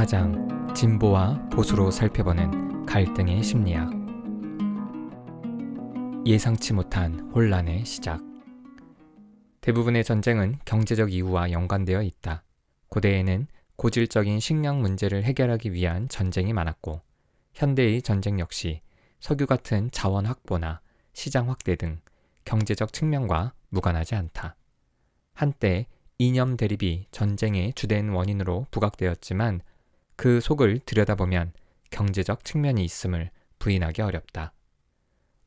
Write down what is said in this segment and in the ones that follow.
제4장 진보와 보수로 살펴보는 갈등의 심리학. 예상치 못한 혼란의 시작. 대부분의 전쟁은 경제적 이유와 연관되어 있다. 고대에는 고질적인 식량 문제를 해결하기 위한 전쟁이 많았고, 현대의 전쟁 역시 석유 같은 자원 확보나 시장 확대 등 경제적 측면과 무관하지 않다. 한때 이념 대립이 전쟁의 주된 원인으로 부각되었지만 그 속을 들여다보면 경제적 측면이 있음을 부인하기 어렵다.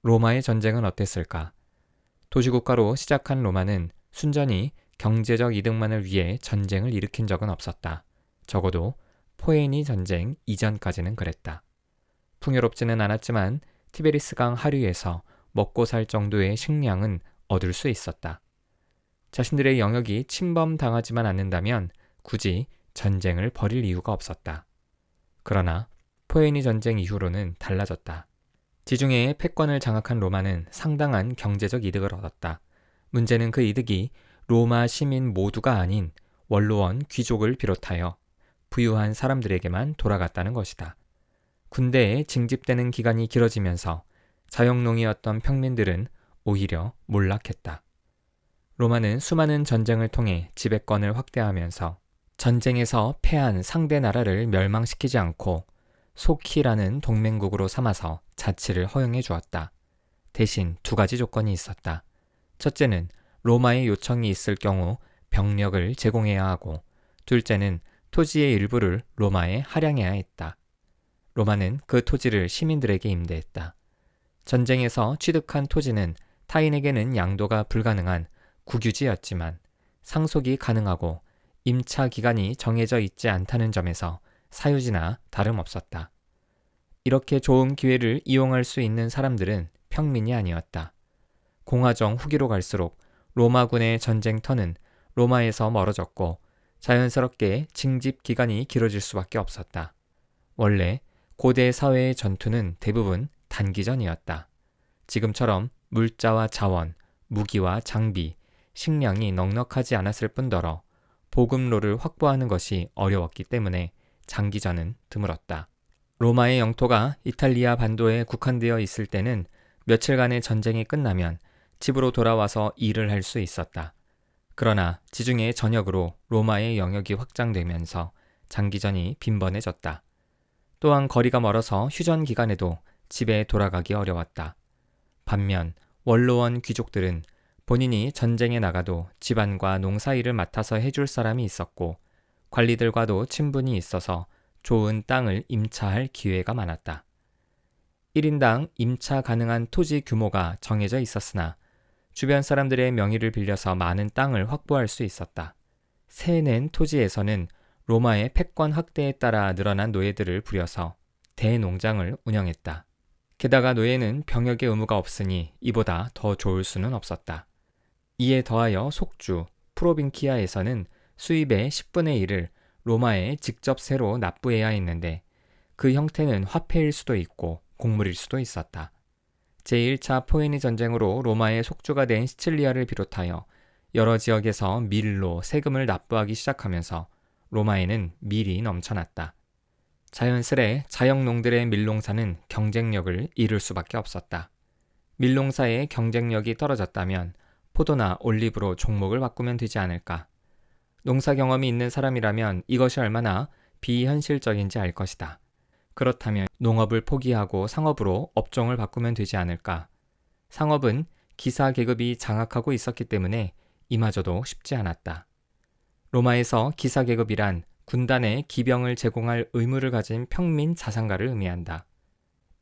로마의 전쟁은 어땠을까? 도시국가로 시작한 로마는 순전히 경제적 이득만을 위해 전쟁을 일으킨 적은 없었다. 적어도 포에니 전쟁 이전까지는 그랬다. 풍요롭지는 않았지만 티베리스강 하류에서 먹고 살 정도의 식량은 얻을 수 있었다. 자신들의 영역이 침범당하지만 않는다면 굳이 전쟁을 벌일 이유가 없었다. 그러나 포에니 전쟁 이후로는 달라졌다. 지중해의 패권을 장악한 로마는 상당한 경제적 이득을 얻었다. 문제는 그 이득이 로마 시민 모두가 아닌 원로원 귀족을 비롯하여 부유한 사람들에게만 돌아갔다는 것이다. 군대에 징집되는 기간이 길어지면서 자영농이었던 평민들은 오히려 몰락했다. 로마는 수많은 전쟁을 통해 지배권을 확대하면서 전쟁에서 패한 상대 나라를 멸망시키지 않고 속히라는 동맹국으로 삼아서 자치를 허용해 주었다. 대신 두 가지 조건이 있었다. 첫째는 로마의 요청이 있을 경우 병력을 제공해야 하고, 둘째는 토지의 일부를 로마에 할양해야 했다. 로마는 그 토지를 시민들에게 임대했다. 전쟁에서 취득한 토지는 타인에게는 양도가 불가능한 국유지였지만 상속이 가능하고 임차 기간이 정해져 있지 않다는 점에서 사유지나 다름없었다. 이렇게 좋은 기회를 이용할 수 있는 사람들은 평민이 아니었다. 공화정 후기로 갈수록 로마군의 전쟁터는 로마에서 멀어졌고 자연스럽게 징집 기간이 길어질 수밖에 없었다. 원래 고대 사회의 전투는 대부분 단기전이었다. 지금처럼 물자와 자원, 무기와 장비, 식량이 넉넉하지 않았을 뿐더러 보급로를 확보하는 것이 어려웠기 때문에 장기전은 드물었다. 로마의 영토가 이탈리아 반도에 국한되어 있을 때는 며칠간의 전쟁이 끝나면 집으로 돌아와서 일을 할 수 있었다. 그러나 지중해 전역으로 로마의 영역이 확장되면서 장기전이 빈번해졌다. 또한 거리가 멀어서 휴전 기간에도 집에 돌아가기 어려웠다. 반면 원로원 귀족들은 본인이 전쟁에 나가도 집안과 농사일을 맡아서 해줄 사람이 있었고, 관리들과도 친분이 있어서 좋은 땅을 임차할 기회가 많았다. 1인당 임차 가능한 토지 규모가 정해져 있었으나 주변 사람들의 명의를 빌려서 많은 땅을 확보할 수 있었다. 새 낸 토지에서는 로마의 패권 확대에 따라 늘어난 노예들을 부려서 대농장을 운영했다. 게다가 노예는 병역의 의무가 없으니 이보다 더 좋을 수는 없었다. 이에 더하여 속주, 프로빈키아에서는 수입의 10분의 1을 로마에 직접 세로 납부해야 했는데 그 형태는 화폐일 수도 있고 곡물일 수도 있었다. 제1차 포에니 전쟁으로 로마의 속주가 된 시칠리아를 비롯하여 여러 지역에서 밀로 세금을 납부하기 시작하면서 로마에는 밀이 넘쳐났다. 자연스레 자영농들의 밀농사는 경쟁력을 잃을 수밖에 없었다. 밀농사의 경쟁력이 떨어졌다면 포도나 올리브로 종목을 바꾸면 되지 않을까? 농사 경험이 있는 사람이라면 이것이 얼마나 비현실적인지 알 것이다. 그렇다면 농업을 포기하고 상업으로 업종을 바꾸면 되지 않을까? 상업은 기사 계급이 장악하고 있었기 때문에 이마저도 쉽지 않았다. 로마에서 기사 계급이란 군단에 기병을 제공할 의무를 가진 평민 자산가를 의미한다.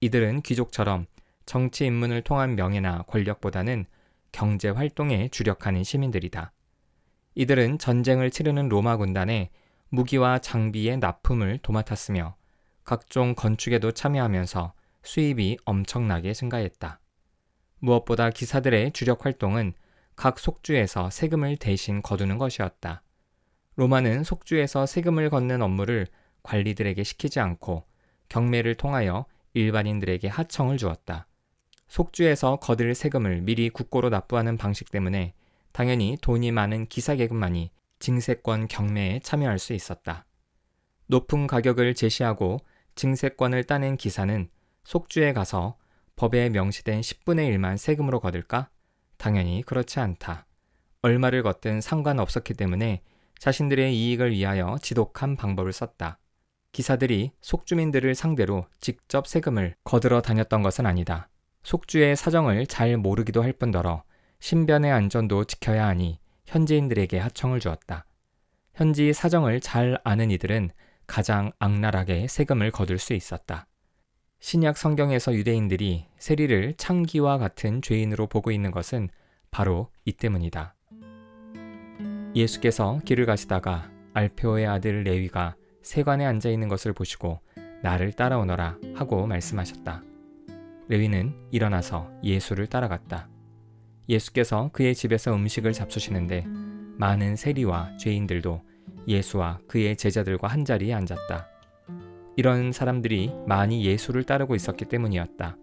이들은 귀족처럼 정치 입문을 통한 명예나 권력보다는 경제 활동에 주력하는 시민들이다. 이들은 전쟁을 치르는 로마 군단에 무기와 장비의 납품을 도맡았으며 각종 건축에도 참여하면서 수입이 엄청나게 증가했다. 무엇보다 기사들의 주력 활동은 각 속주에서 세금을 대신 거두는 것이었다. 로마는 속주에서 세금을 걷는 업무를 관리들에게 시키지 않고 경매를 통하여 일반인들에게 하청을 주었다. 속주에서 거둘 세금을 미리 국고로 납부하는 방식 때문에 당연히 돈이 많은 기사 계급만이 징세권 경매에 참여할 수 있었다. 높은 가격을 제시하고 증세권을 따낸 기사는 속주에 가서 법에 명시된 10분의 1만 세금으로 거둘까? 당연히 그렇지 않다. 얼마를 걷든 상관없었기 때문에 자신들의 이익을 위하여 지독한 방법을 썼다. 기사들이 속주민들을 상대로 직접 세금을 거들어 다녔던 것은 아니다. 속주의 사정을 잘 모르기도 할 뿐더러 신변의 안전도 지켜야 하니 현지인들에게 하청을 주었다. 현지 사정을 잘 아는 이들은 가장 악랄하게 세금을 거둘 수 있었다. 신약 성경에서 유대인들이 세리를 창기와 같은 죄인으로 보고 있는 것은 바로 이 때문이다. 예수께서 길을 가시다가 알페오의 아들 레위가 세관에 앉아 있는 것을 보시고 나를 따라오너라 하고 말씀하셨다. 레위는 일어나서 예수를 따라갔다. 예수께서 그의 집에서 음식을 잡수시는데 많은 세리와 죄인들도 예수와 그의 제자들과 한자리에 앉았다. 이런 사람들이 많이 예수를 따르고 있었기 때문이었다.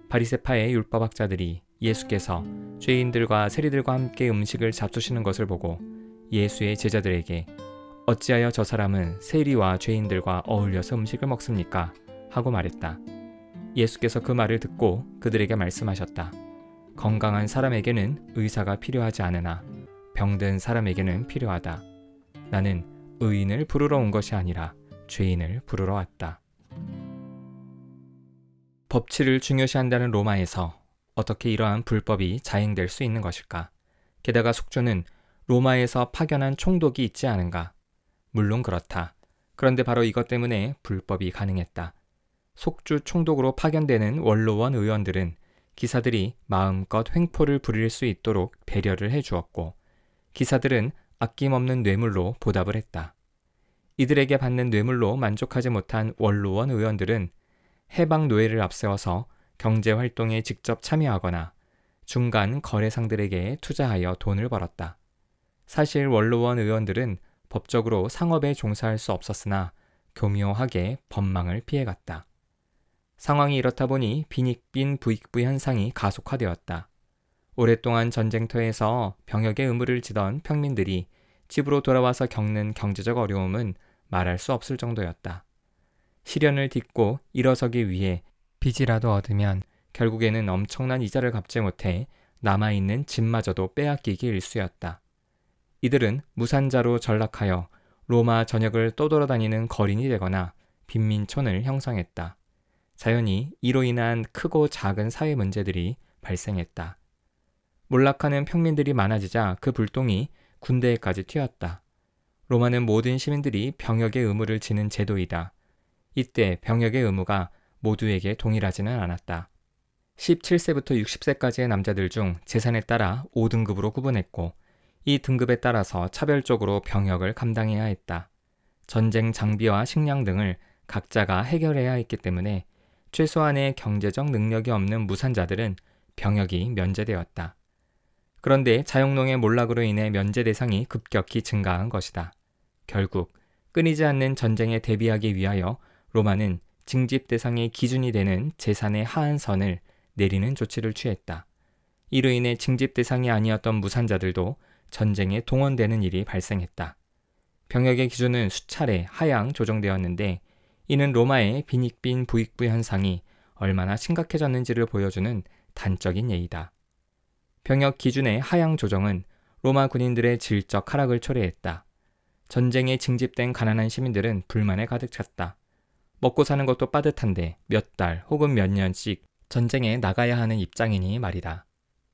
바리새파의 율법학자들이 예수께서 죄인들과 세리들과 함께 음식을 잡수시는 것을 보고 예수의 제자들에게 어찌하여 저 사람은 세리와 죄인들과 어울려서 음식을 먹습니까? 하고 말했다. 예수께서 그 말을 듣고 그들에게 말씀하셨다. 건강한 사람에게는 의사가 필요하지 않으나 병든 사람에게는 필요하다. 나는 의인을 부르러 온 것이 아니라 죄인을 부르러 왔다. 법치를 중요시한다는 로마에서 어떻게 이러한 불법이 자행될 수 있는 것일까? 게다가 속주는 로마에서 파견한 총독이 있지 않은가? 물론 그렇다. 그런데 바로 이것 때문에 불법이 가능했다. 속주 총독으로 파견되는 원로원 의원들은 기사들이 마음껏 횡포를 부릴 수 있도록 배려를 해주었고 기사들은 아낌없는 뇌물로 보답을 했다. 이들에게 받는 뇌물로 만족하지 못한 원로원 의원들은 해방 노예를 앞세워서 경제활동에 직접 참여하거나 중간 거래상들에게 투자하여 돈을 벌었다. 사실 원로원 의원들은 법적으로 상업에 종사할 수 없었으나 교묘하게 법망을 피해갔다. 상황이 이렇다 보니 빈익빈 부익부 현상이 가속화되었다. 오랫동안 전쟁터에서 병역의 의무를 지던 평민들이 집으로 돌아와서 겪는 경제적 어려움은 말할 수 없을 정도였다. 시련을 딛고 일어서기 위해 빚이라도 얻으면 결국에는 엄청난 이자를 갚지 못해 남아있는 집마저도 빼앗기기 일쑤였다. 이들은 무산자로 전락하여 로마 전역을 떠돌아다니는 거린이 되거나 빈민촌을 형성했다. 자연히 이로 인한 크고 작은 사회 문제들이 발생했다. 몰락하는 평민들이 많아지자 그 불똥이 군대에까지 튀었다. 로마는 모든 시민들이 병역의 의무를 지는 제도이다. 이때 병역의 의무가 모두에게 동일하지는 않았다. 17세부터 60세까지의 남자들 중 재산에 따라 5등급으로 구분했고 이 등급에 따라서 차별적으로 병역을 감당해야 했다. 전쟁 장비와 식량 등을 각자가 해결해야 했기 때문에 최소한의 경제적 능력이 없는 무산자들은 병역이 면제되었다. 그런데 자영농의 몰락으로 인해 면제 대상이 급격히 증가한 것이다. 결국 끊이지 않는 전쟁에 대비하기 위하여 로마는 징집 대상의 기준이 되는 재산의 하한선을 내리는 조치를 취했다. 이로 인해 징집 대상이 아니었던 무산자들도 전쟁에 동원되는 일이 발생했다. 병역의 기준은 수차례 하향 조정되었는데 이는 로마의 빈익빈 부익부 현상이 얼마나 심각해졌는지를 보여주는 단적인 예이다. 병역 기준의 하향 조정은 로마 군인들의 질적 하락을 초래했다. 전쟁에 징집된 가난한 시민들은 불만에 가득 찼다. 먹고 사는 것도 빠듯한데 몇 달 혹은 몇 년씩 전쟁에 나가야 하는 입장이니 말이다.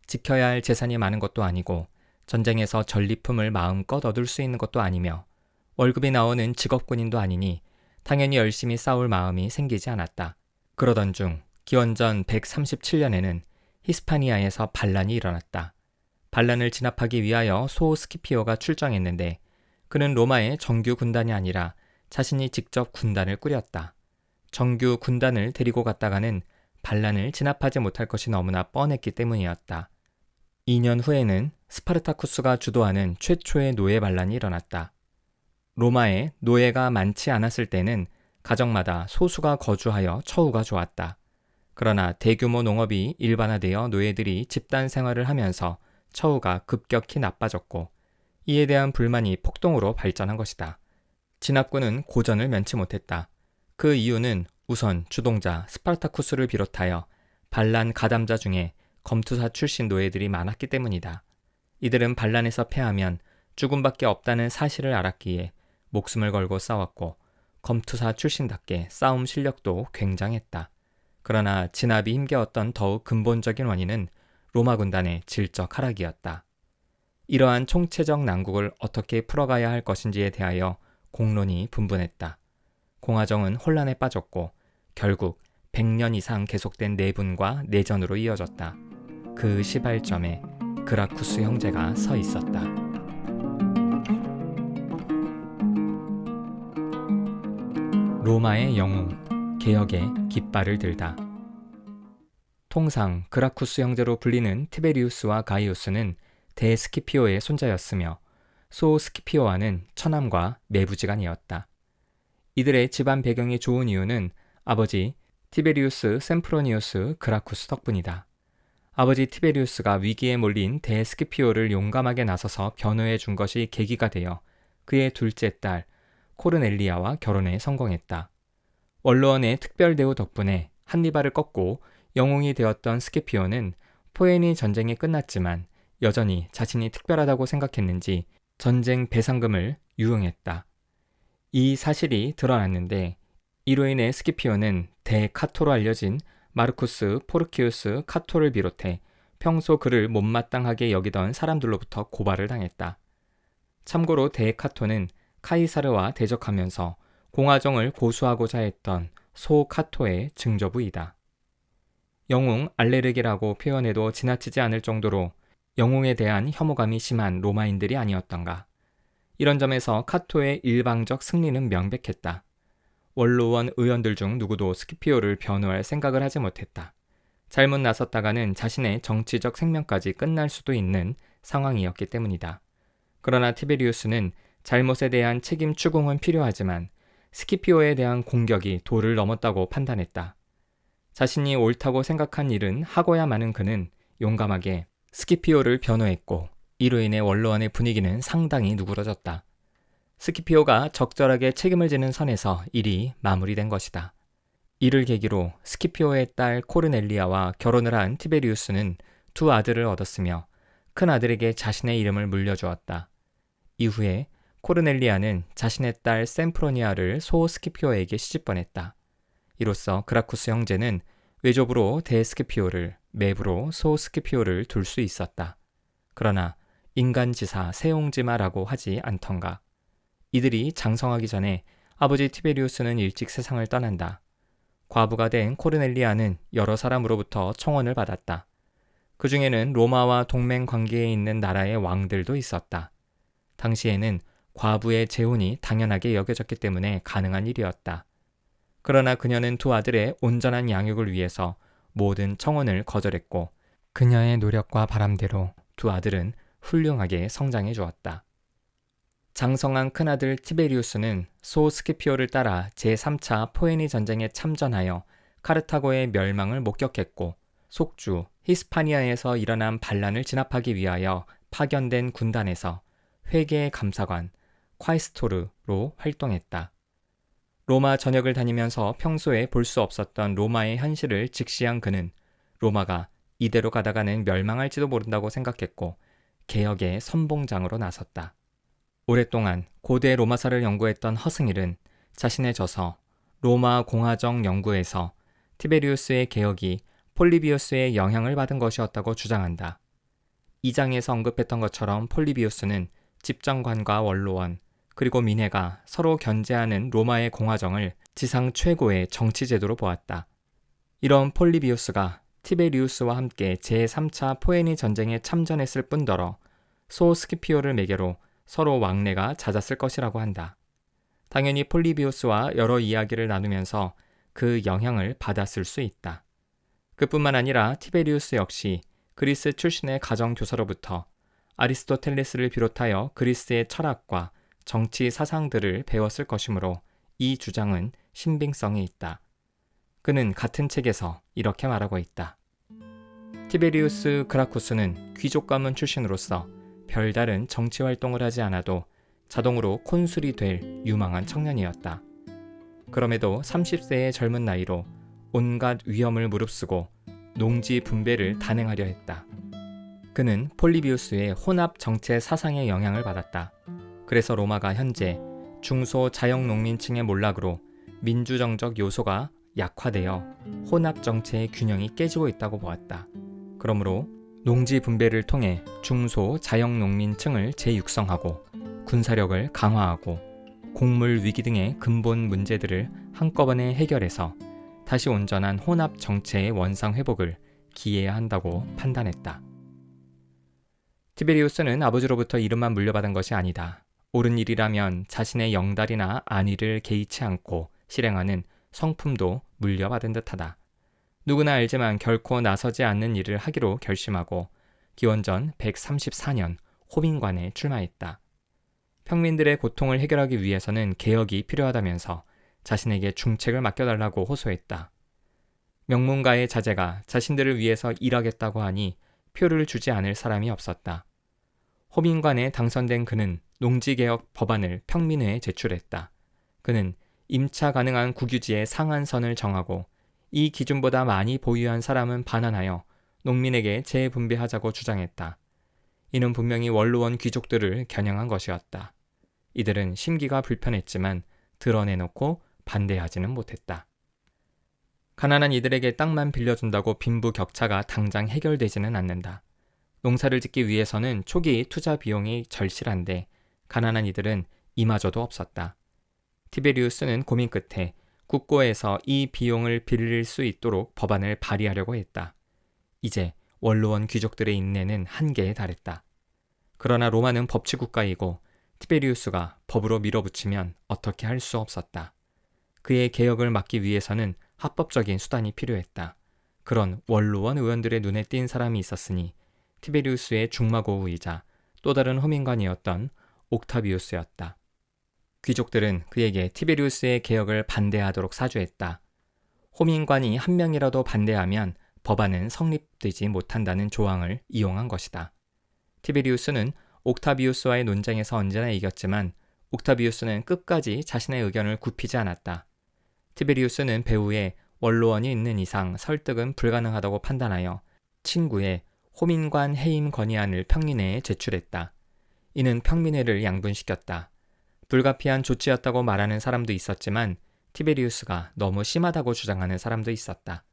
지켜야 할 재산이 많은 것도 아니고 전쟁에서 전리품을 마음껏 얻을 수 있는 것도 아니며 월급이 나오는 직업군인도 아니니 당연히 열심히 싸울 마음이 생기지 않았다. 그러던 중 기원전 137년에는 히스파니아에서 반란이 일어났다. 반란을 진압하기 위하여 소 스키피오가 출정했는데 그는 로마의 정규 군단이 아니라 자신이 직접 군단을 꾸렸다. 정규 군단을 데리고 갔다가는 반란을 진압하지 못할 것이 너무나 뻔했기 때문이었다. 2년 후에는 스파르타쿠스가 주도하는 최초의 노예 반란이 일어났다. 로마에 노예가 많지 않았을 때는 가정마다 소수가 거주하여 처우가 좋았다. 그러나 대규모 농업이 일반화되어 노예들이 집단 생활을 하면서 처우가 급격히 나빠졌고 이에 대한 불만이 폭동으로 발전한 것이다. 진압군은 고전을 면치 못했다. 그 이유는 우선 주동자 스파르타쿠스를 비롯하여 반란 가담자 중에 검투사 출신 노예들이 많았기 때문이다. 이들은 반란에서 패하면 죽음밖에 없다는 사실을 알았기에 목숨을 걸고 싸웠고 검투사 출신답게 싸움 실력도 굉장했다. 그러나 진압이 힘겨웠던 더욱 근본적인 원인은 로마 군단의 질적 하락이었다. 이러한 총체적 난국을 어떻게 풀어가야 할 것인지에 대하여 공론이 분분했다. 공화정은 혼란에 빠졌고 결국 100년 이상 계속된 내분과 내전으로 이어졌다. 그 시발점에 그라쿠스 형제가 서 있었다. 로마의 영웅, 개혁의 깃발을 들다. 통상 그라쿠스 형제로 불리는 티베리우스와 가이우스는 대스키피오의 손자였으며 소 스키피오와는 처남과 매부지간이었다. 이들의 집안 배경이 좋은 이유는 아버지 티베리우스 셈프로니우스 그라쿠스 덕분이다. 아버지 티베리우스가 위기에 몰린 대스키피오를 용감하게 나서서 변호해 준 것이 계기가 되어 그의 둘째 딸 코르넬리아와 결혼에 성공했다. 원로원의 특별 대우 덕분에 한니발을 꺾고 영웅이 되었던 스키피오는 포에니 전쟁이 끝났지만 여전히 자신이 특별하다고 생각했는지 전쟁 배상금을 유용했다. 이 사실이 드러났는데 이로 인해 스키피오는 대카토로 알려진 마르쿠스 포르키우스 카토를 비롯해 평소 그를 못마땅하게 여기던 사람들로부터 고발을 당했다. 참고로 대카토는 카이사르와 대적하면서 공화정을 고수하고자 했던 소 카토의 증조부이다. 영웅 알레르기라고 표현해도 지나치지 않을 정도로 영웅에 대한 혐오감이 심한 로마인들이 아니었던가. 이런 점에서 카토의 일방적 승리는 명백했다. 원로원 의원들 중 누구도 스키피오를 변호할 생각을 하지 못했다. 잘못 나섰다가는 자신의 정치적 생명까지 끝날 수도 있는 상황이었기 때문이다. 그러나 티베리우스는 잘못에 대한 책임 추궁은 필요하지만 스키피오에 대한 공격이 도를 넘었다고 판단했다. 자신이 옳다고 생각한 일은 하고야 마는 그는 용감하게 스키피오를 변호했고 이로 인해 원로원의 분위기는 상당히 누그러졌다. 스키피오가 적절하게 책임을 지는 선에서 일이 마무리된 것이다. 이를 계기로 스키피오의 딸 코르넬리아와 결혼을 한 티베리우스는 두 아들을 얻었으며 큰 아들에게 자신의 이름을 물려주었다. 이후에 코르넬리아는 자신의 딸 셈프로니아를 소 스키피오에게 시집보냈다. 이로써 그라쿠스 형제는 외조부로 대스키피오를, 매부로 소 스키피오를 둘 수 있었다. 그러나 인간지사 세옹지마라고 하지 않던가. 이들이 장성하기 전에 아버지 티베리우스는 일찍 세상을 떠난다. 과부가 된 코르넬리아는 여러 사람으로부터 청원을 받았다. 그 중에는 로마와 동맹 관계에 있는 나라의 왕들도 있었다. 당시에는 과부의 재혼이 당연하게 여겨졌기 때문에 가능한 일이었다. 그러나 그녀는 두 아들의 온전한 양육을 위해서 모든 청원을 거절했고 그녀의 노력과 바람대로 두 아들은 훌륭하게 성장해 주었다. 장성한 큰아들 티베리우스는 소 스키피오를 따라 제3차 포에니 전쟁에 참전하여 카르타고의 멸망을 목격했고 속주 히스파니아에서 일어난 반란을 진압하기 위하여 파견된 군단에서 회계의 감사관 콰이스토르로 활동했다. 로마 전역을 다니면서 평소에 볼 수 없었던 로마의 현실을 직시한 그는 로마가 이대로 가다가는 멸망할지도 모른다고 생각했고 개혁의 선봉장으로 나섰다. 오랫동안 고대 로마사를 연구했던 허승일은 자신의 저서 로마 공화정 연구에서 티베리우스의 개혁이 폴리비우스의 영향을 받은 것이었다고 주장한다. 이 장에서 언급했던 것처럼 폴리비우스는 집정관과 원로원 그리고 민회가 서로 견제하는 로마의 공화정을 지상 최고의 정치제도로 보았다. 이런 폴리비우스가 티베리우스와 함께 제3차 포에니 전쟁에 참전했을 뿐더러 소 스키피오를 매개로 서로 왕래가 잦았을 것이라고 한다. 당연히 폴리비우스와 여러 이야기를 나누면서 그 영향을 받았을 수 있다. 그뿐만 아니라 티베리우스 역시 그리스 출신의 가정교사로부터 아리스토텔레스를 비롯하여 그리스의 철학과 정치 사상들을 배웠을 것이므로 이 주장은 신빙성이 있다. 그는 같은 책에서 이렇게 말하고 있다. 티베리우스 그라쿠스는 귀족 가문 출신으로서 별다른 정치 활동을 하지 않아도 자동으로 콘술이 될 유망한 청년이었다. 그럼에도 30세의 젊은 나이로 온갖 위험을 무릅쓰고 농지 분배를 단행하려 했다. 그는 폴리비우스의 혼합 정체 사상의 영향을 받았다. 그래서 로마가 현재 중소 자영농민층의 몰락으로 민주정적 요소가 약화되어 혼합 정체의 균형이 깨지고 있다고 보았다. 그러므로 농지 분배를 통해 중소 자영농민층을 재육성하고 군사력을 강화하고 곡물 위기 등의 근본 문제들을 한꺼번에 해결해서 다시 온전한 혼합 정체의 원상 회복을 기해야 한다고 판단했다. 티베리우스는 아버지로부터 이름만 물려받은 것이 아니다. 옳은 일이라면 자신의 영달이나 안위를 개의치 않고 실행하는 성품도 물려받은 듯하다. 누구나 알지만 결코 나서지 않는 일을 하기로 결심하고 기원전 134년 호민관에 출마했다. 평민들의 고통을 해결하기 위해서는 개혁이 필요하다면서 자신에게 중책을 맡겨달라고 호소했다. 명문가의 자제가 자신들을 위해서 일하겠다고 하니 표를 주지 않을 사람이 없었다. 호민관에 당선된 그는 농지개혁 법안을 평민회에 제출했다. 그는 임차 가능한 국유지의 상한선을 정하고 이 기준보다 많이 보유한 사람은 반환하여 농민에게 재분배하자고 주장했다. 이는 분명히 원로원 귀족들을 겨냥한 것이었다. 이들은 심기가 불편했지만 드러내놓고 반대하지는 못했다. 가난한 이들에게 땅만 빌려준다고 빈부격차가 당장 해결되지는 않는다. 농사를 짓기 위해서는 초기 투자 비용이 절실한데 가난한 이들은 이마저도 없었다. 티베리우스는 고민 끝에 국고에서 이 비용을 빌릴 수 있도록 법안을 발의하려고 했다. 이제 원로원 귀족들의 인내는 한계에 달했다. 그러나 로마는 법치국가이고 티베리우스가 법으로 밀어붙이면 어떻게 할 수 없었다. 그의 개혁을 막기 위해서는 합법적인 수단이 필요했다. 그런 원로원 의원들의 눈에 띈 사람이 있었으니 티베리우스의 중마고우이자 또 다른 호민관이었던 옥타비우스였다. 귀족들은 그에게 티베리우스의 개혁을 반대하도록 사주했다. 호민관이 한 명이라도 반대하면 법안은 성립되지 못한다는 조항을 이용한 것이다. 티베리우스는 옥타비우스와의 논쟁에서 언제나 이겼지만 옥타비우스는 끝까지 자신의 의견을 굽히지 않았다. 티베리우스는 배후에 원로원이 있는 이상 설득은 불가능하다고 판단하여 친구의 호민관 해임 건의안을 평민회에 제출했다. 이는 평민회를 양분시켰다. 불가피한 조치였다고 말하는 사람도 있었지만 티베리우스가 너무 심하다고 주장하는 사람도 있었다.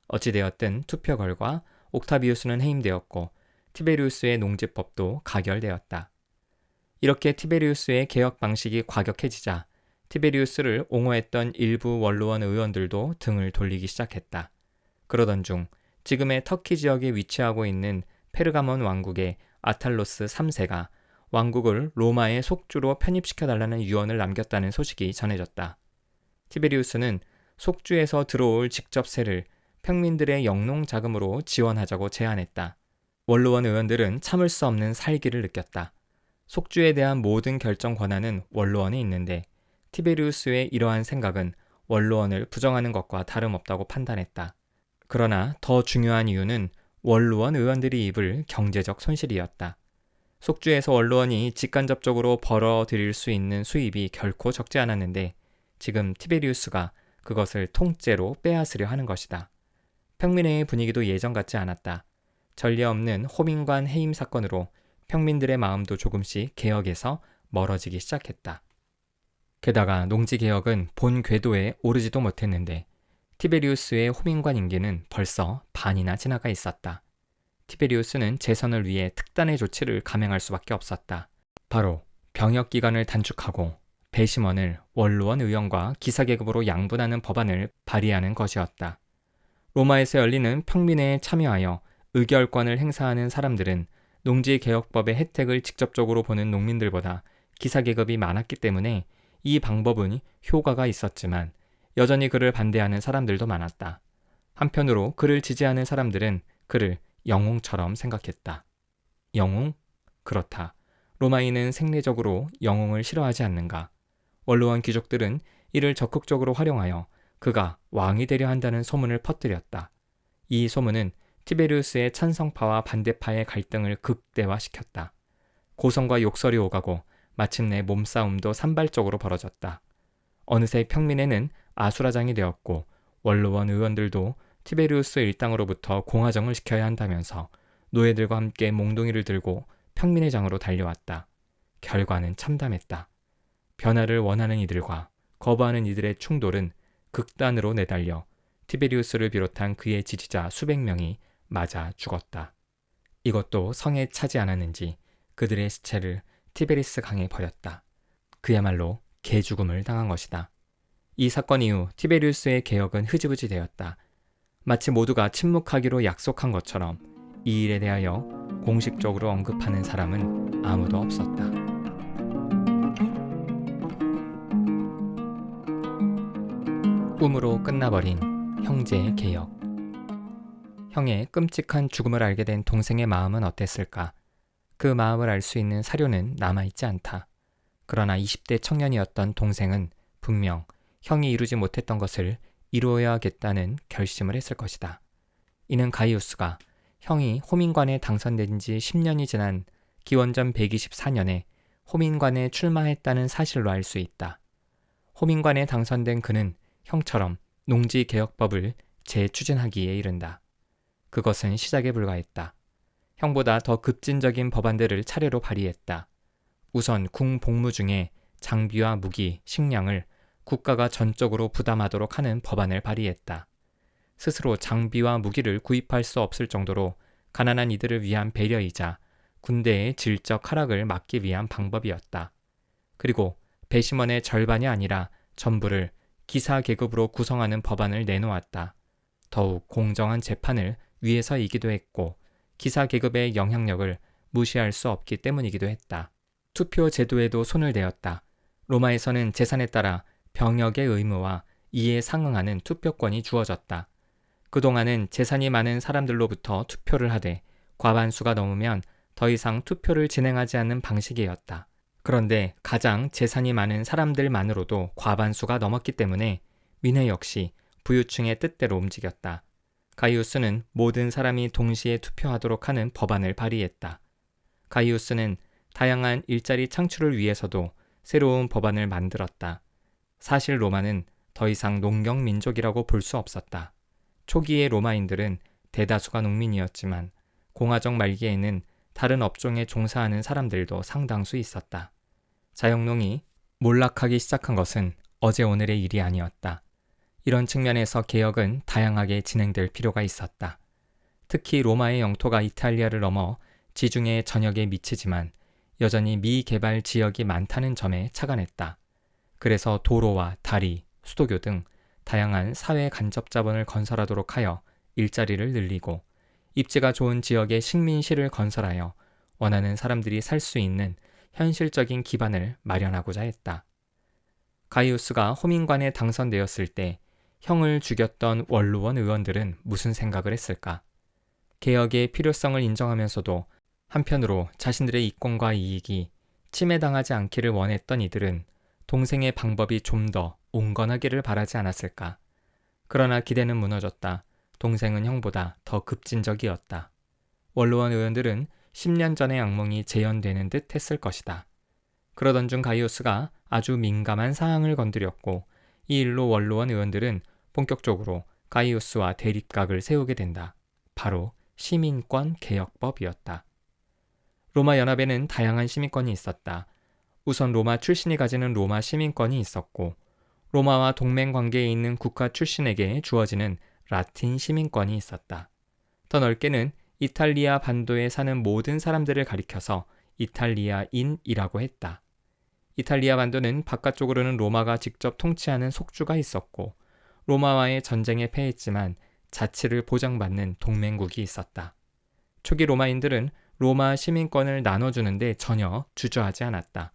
어찌되었든 투표 결과 옥타비우스는 해임되었고 티베리우스의 농지법도 가결되었다. 이렇게 티베리우스의 개혁 방식이 과격해지자 티베리우스를 옹호했던 일부 원로원 의원들도 등을 돌리기 시작했다. 그러던 중 지금의 터키 지역에 위치하고 있는 페르가몬 왕국의 아탈로스 3세가 왕국을 로마의 속주로 편입시켜달라는 유언을 남겼다는 소식이 전해졌다. 티베리우스는 속주에서 들어올 직접세를 평민들의 영농 자금으로 지원하자고 제안했다. 원로원 의원들은 참을 수 없는 살기를 느꼈다. 속주에 대한 모든 결정 권한은 원로원에 있는데 티베리우스의 이러한 생각은 원로원을 부정하는 것과 다름없다고 판단했다. 그러나 더 중요한 이유는 원로원 의원들이 입을 경제적 손실이었다. 속주에서 원로원이 직간접적으로 벌어들일 수 있는 수입이 결코 적지 않았는데 지금 티베리우스가 그것을 통째로 빼앗으려 하는 것이다. 평민회의 분위기도 예전 같지 않았다. 전례 없는 호민관 해임 사건으로 평민들의 마음도 조금씩 개혁에서 멀어지기 시작했다. 게다가 농지개혁은 본 궤도에 오르지도 못했는데 티베리우스의 호민관 임기는 벌써 반이나 지나가 있었다. 티베리우스는 재선을 위해 특단의 조치를 감행할 수밖에 없었다. 바로 병역 기간을 단축하고 배심원을 원로원 의원과 기사계급으로 양분하는 법안을 발의하는 것이었다. 로마에서 열리는 평민회에 참여하여 의결권을 행사하는 사람들은 농지개혁법의 혜택을 직접적으로 보는 농민들보다 기사계급이 많았기 때문에 이 방법은 효과가 있었지만 여전히 그를 반대하는 사람들도 많았다. 한편으로 그를 지지하는 사람들은 그를 영웅처럼 생각했다. 영웅? 그렇다. 로마인은 생리적으로 영웅을 싫어하지 않는가? 원로원 귀족들은 이를 적극적으로 활용하여 그가 왕이 되려 한다는 소문을 퍼뜨렸다. 이 소문은 티베리우스의 찬성파와 반대파의 갈등을 극대화시켰다. 고성과 욕설이 오가고 마침내 몸싸움도 산발적으로 벌어졌다. 어느새 평민회는 아수라장이 되었고 원로원 의원들도 티베리우스 일당으로부터 공화정을 지켜야 한다면서 노예들과 함께 몽둥이를 들고 평민회장으로 달려왔다. 결과는 참담했다. 변화를 원하는 이들과 거부하는 이들의 충돌은 극단으로 내달려 티베리우스를 비롯한 그의 지지자 수백 명이 맞아 죽었다. 이것도 성에 차지 않았는지 그들의 시체를 티베리스 강에 버렸다. 그야말로 개죽음을 당한 것이다. 이 사건 이후 티베리우스의 개혁은 흐지부지 되었다. 마치 모두가 침묵하기로 약속한 것처럼 이 일에 대하여 공식적으로 언급하는 사람은 아무도 없었다. 꿈으로 끝나버린 형제의 개혁. 형의 끔찍한 죽음을 알게 된 동생의 마음은 어땠을까? 그 마음을 알 수 있는 사료는 남아있지 않다. 그러나 20대 청년이었던 동생은 분명 형이 이루지 못했던 것을 이루어야겠다는 결심을 했을 것이다. 이는 가이우스가 형이 호민관에 당선된 지 10년이 지난 기원전 124년에 호민관에 출마했다는 사실로 알 수 있다. 호민관에 당선된 그는 형처럼 농지개혁법을 재추진하기에 이른다. 그것은 시작에 불과했다. 형보다 더 급진적인 법안들을 차례로 발의했다. 우선 궁 복무 중에 장비와 무기, 식량을 국가가 전적으로 부담하도록 하는 법안을 발의했다. 스스로 장비와 무기를 구입할 수 없을 정도로 가난한 이들을 위한 배려이자 군대의 질적 하락을 막기 위한 방법이었다. 그리고 배심원의 절반이 아니라 전부를 기사 계급으로 구성하는 법안을 내놓았다. 더욱 공정한 재판을 위해서이기도 했고 기사 계급의 영향력을 무시할 수 없기 때문이기도 했다. 투표 제도에도 손을 대었다. 로마에서는 재산에 따라 병역의 의무와 이에 상응하는 투표권이 주어졌다. 그동안은 재산이 많은 사람들로부터 투표를 하되 과반수가 넘으면 더 이상 투표를 진행하지 않는 방식이었다. 그런데 가장 재산이 많은 사람들만으로도 과반수가 넘었기 때문에 민회 역시 부유층의 뜻대로 움직였다. 가이우스는 모든 사람이 동시에 투표하도록 하는 법안을 발의했다. 가이우스는 다양한 일자리 창출을 위해서도 새로운 법안을 만들었다. 사실 로마는 더 이상 농경민족이라고 볼 수 없었다. 초기의 로마인들은 대다수가 농민이었지만 공화정 말기에는 다른 업종에 종사하는 사람들도 상당수 있었다. 자영농이 몰락하기 시작한 것은 어제 오늘의 일이 아니었다. 이런 측면에서 개혁은 다양하게 진행될 필요가 있었다. 특히 로마의 영토가 이탈리아를 넘어 지중해 전역에 미치지만 여전히 미개발 지역이 많다는 점에 착안했다. 그래서 도로와 다리, 수도교 등 다양한 사회 간접 자본을 건설하도록 하여 일자리를 늘리고 입지가 좋은 지역에 식민시를 건설하여 원하는 사람들이 살 수 있는 현실적인 기반을 마련하고자 했다. 가이우스가 호민관에 당선되었을 때 형을 죽였던 원로원 의원들은 무슨 생각을 했을까? 개혁의 필요성을 인정하면서도 한편으로 자신들의 이권과 이익이 침해당하지 않기를 원했던 이들은 동생의 방법이 좀 더 온건하기를 바라지 않았을까? 그러나 기대는 무너졌다. 동생은 형보다 더 급진적이었다. 원로원 의원들은 10년 전의 악몽이 재현되는 듯 했을 것이다. 그러던 중 가이우스가 아주 민감한 사항을 건드렸고 이 일로 원로원 의원들은 본격적으로 가이우스와 대립각을 세우게 된다. 바로 시민권 개혁법이었다. 로마 연합에는 다양한 시민권이 있었다. 우선 로마 출신이 가지는 로마 시민권이 있었고 로마와 동맹 관계에 있는 국가 출신에게 주어지는 라틴 시민권이 있었다. 더 넓게는 이탈리아 반도에 사는 모든 사람들을 가리켜서 이탈리아인이라고 했다. 이탈리아 반도는 바깥쪽으로는 로마가 직접 통치하는 속주가 있었고 로마와의 전쟁에 패했지만 자치를 보장받는 동맹국이 있었다. 초기 로마인들은 로마 시민권을 나눠주는데 전혀 주저하지 않았다.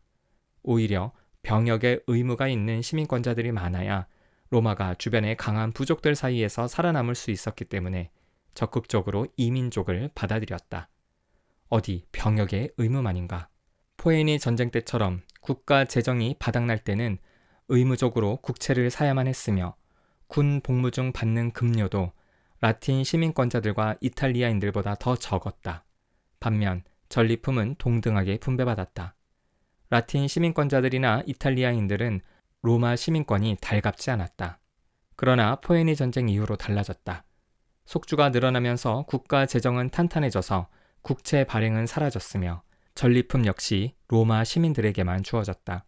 오히려 병역의 의무가 있는 시민권자들이 많아야 로마가 주변의 강한 부족들 사이에서 살아남을 수 있었기 때문에 적극적으로 이민족을 받아들였다. 어디 병역의 의무만인가? 포에니 전쟁 때처럼 국가 재정이 바닥날 때는 의무적으로 국채를 사야만 했으며 군 복무 중 받는 급료도 라틴 시민권자들과 이탈리아인들보다 더 적었다. 반면 전리품은 동등하게 분배받았다. 라틴 시민권자들이나 이탈리아인들은 로마 시민권이 달갑지 않았다. 그러나 포에니 전쟁 이후로 달라졌다. 속주가 늘어나면서 국가 재정은 탄탄해져서 국채 발행은 사라졌으며 전리품 역시 로마 시민들에게만 주어졌다.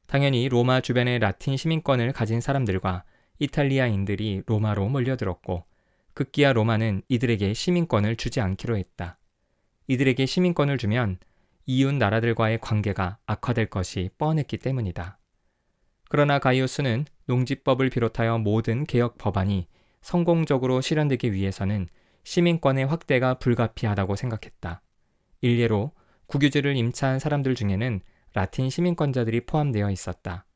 당연히 로마 주변의 라틴 시민권을 가진 사람들과 이탈리아인들이 로마로 몰려들었고 급기야 로마는 이들에게 시민권을 주지 않기로 했다. 이들에게 시민권을 주면 이웃 나라들과의 관계가 악화될 것이 뻔했기 때문이다. 그러나 가이우스는 농지법을 비롯하여 모든 개혁 법안이 성공적으로 실현되기 위해서는 시민권의 확대가 불가피하다고 생각했다. 일례로 국유지를 임차한 사람들 중에는 라틴 시민권자들이 포함되어 있었다.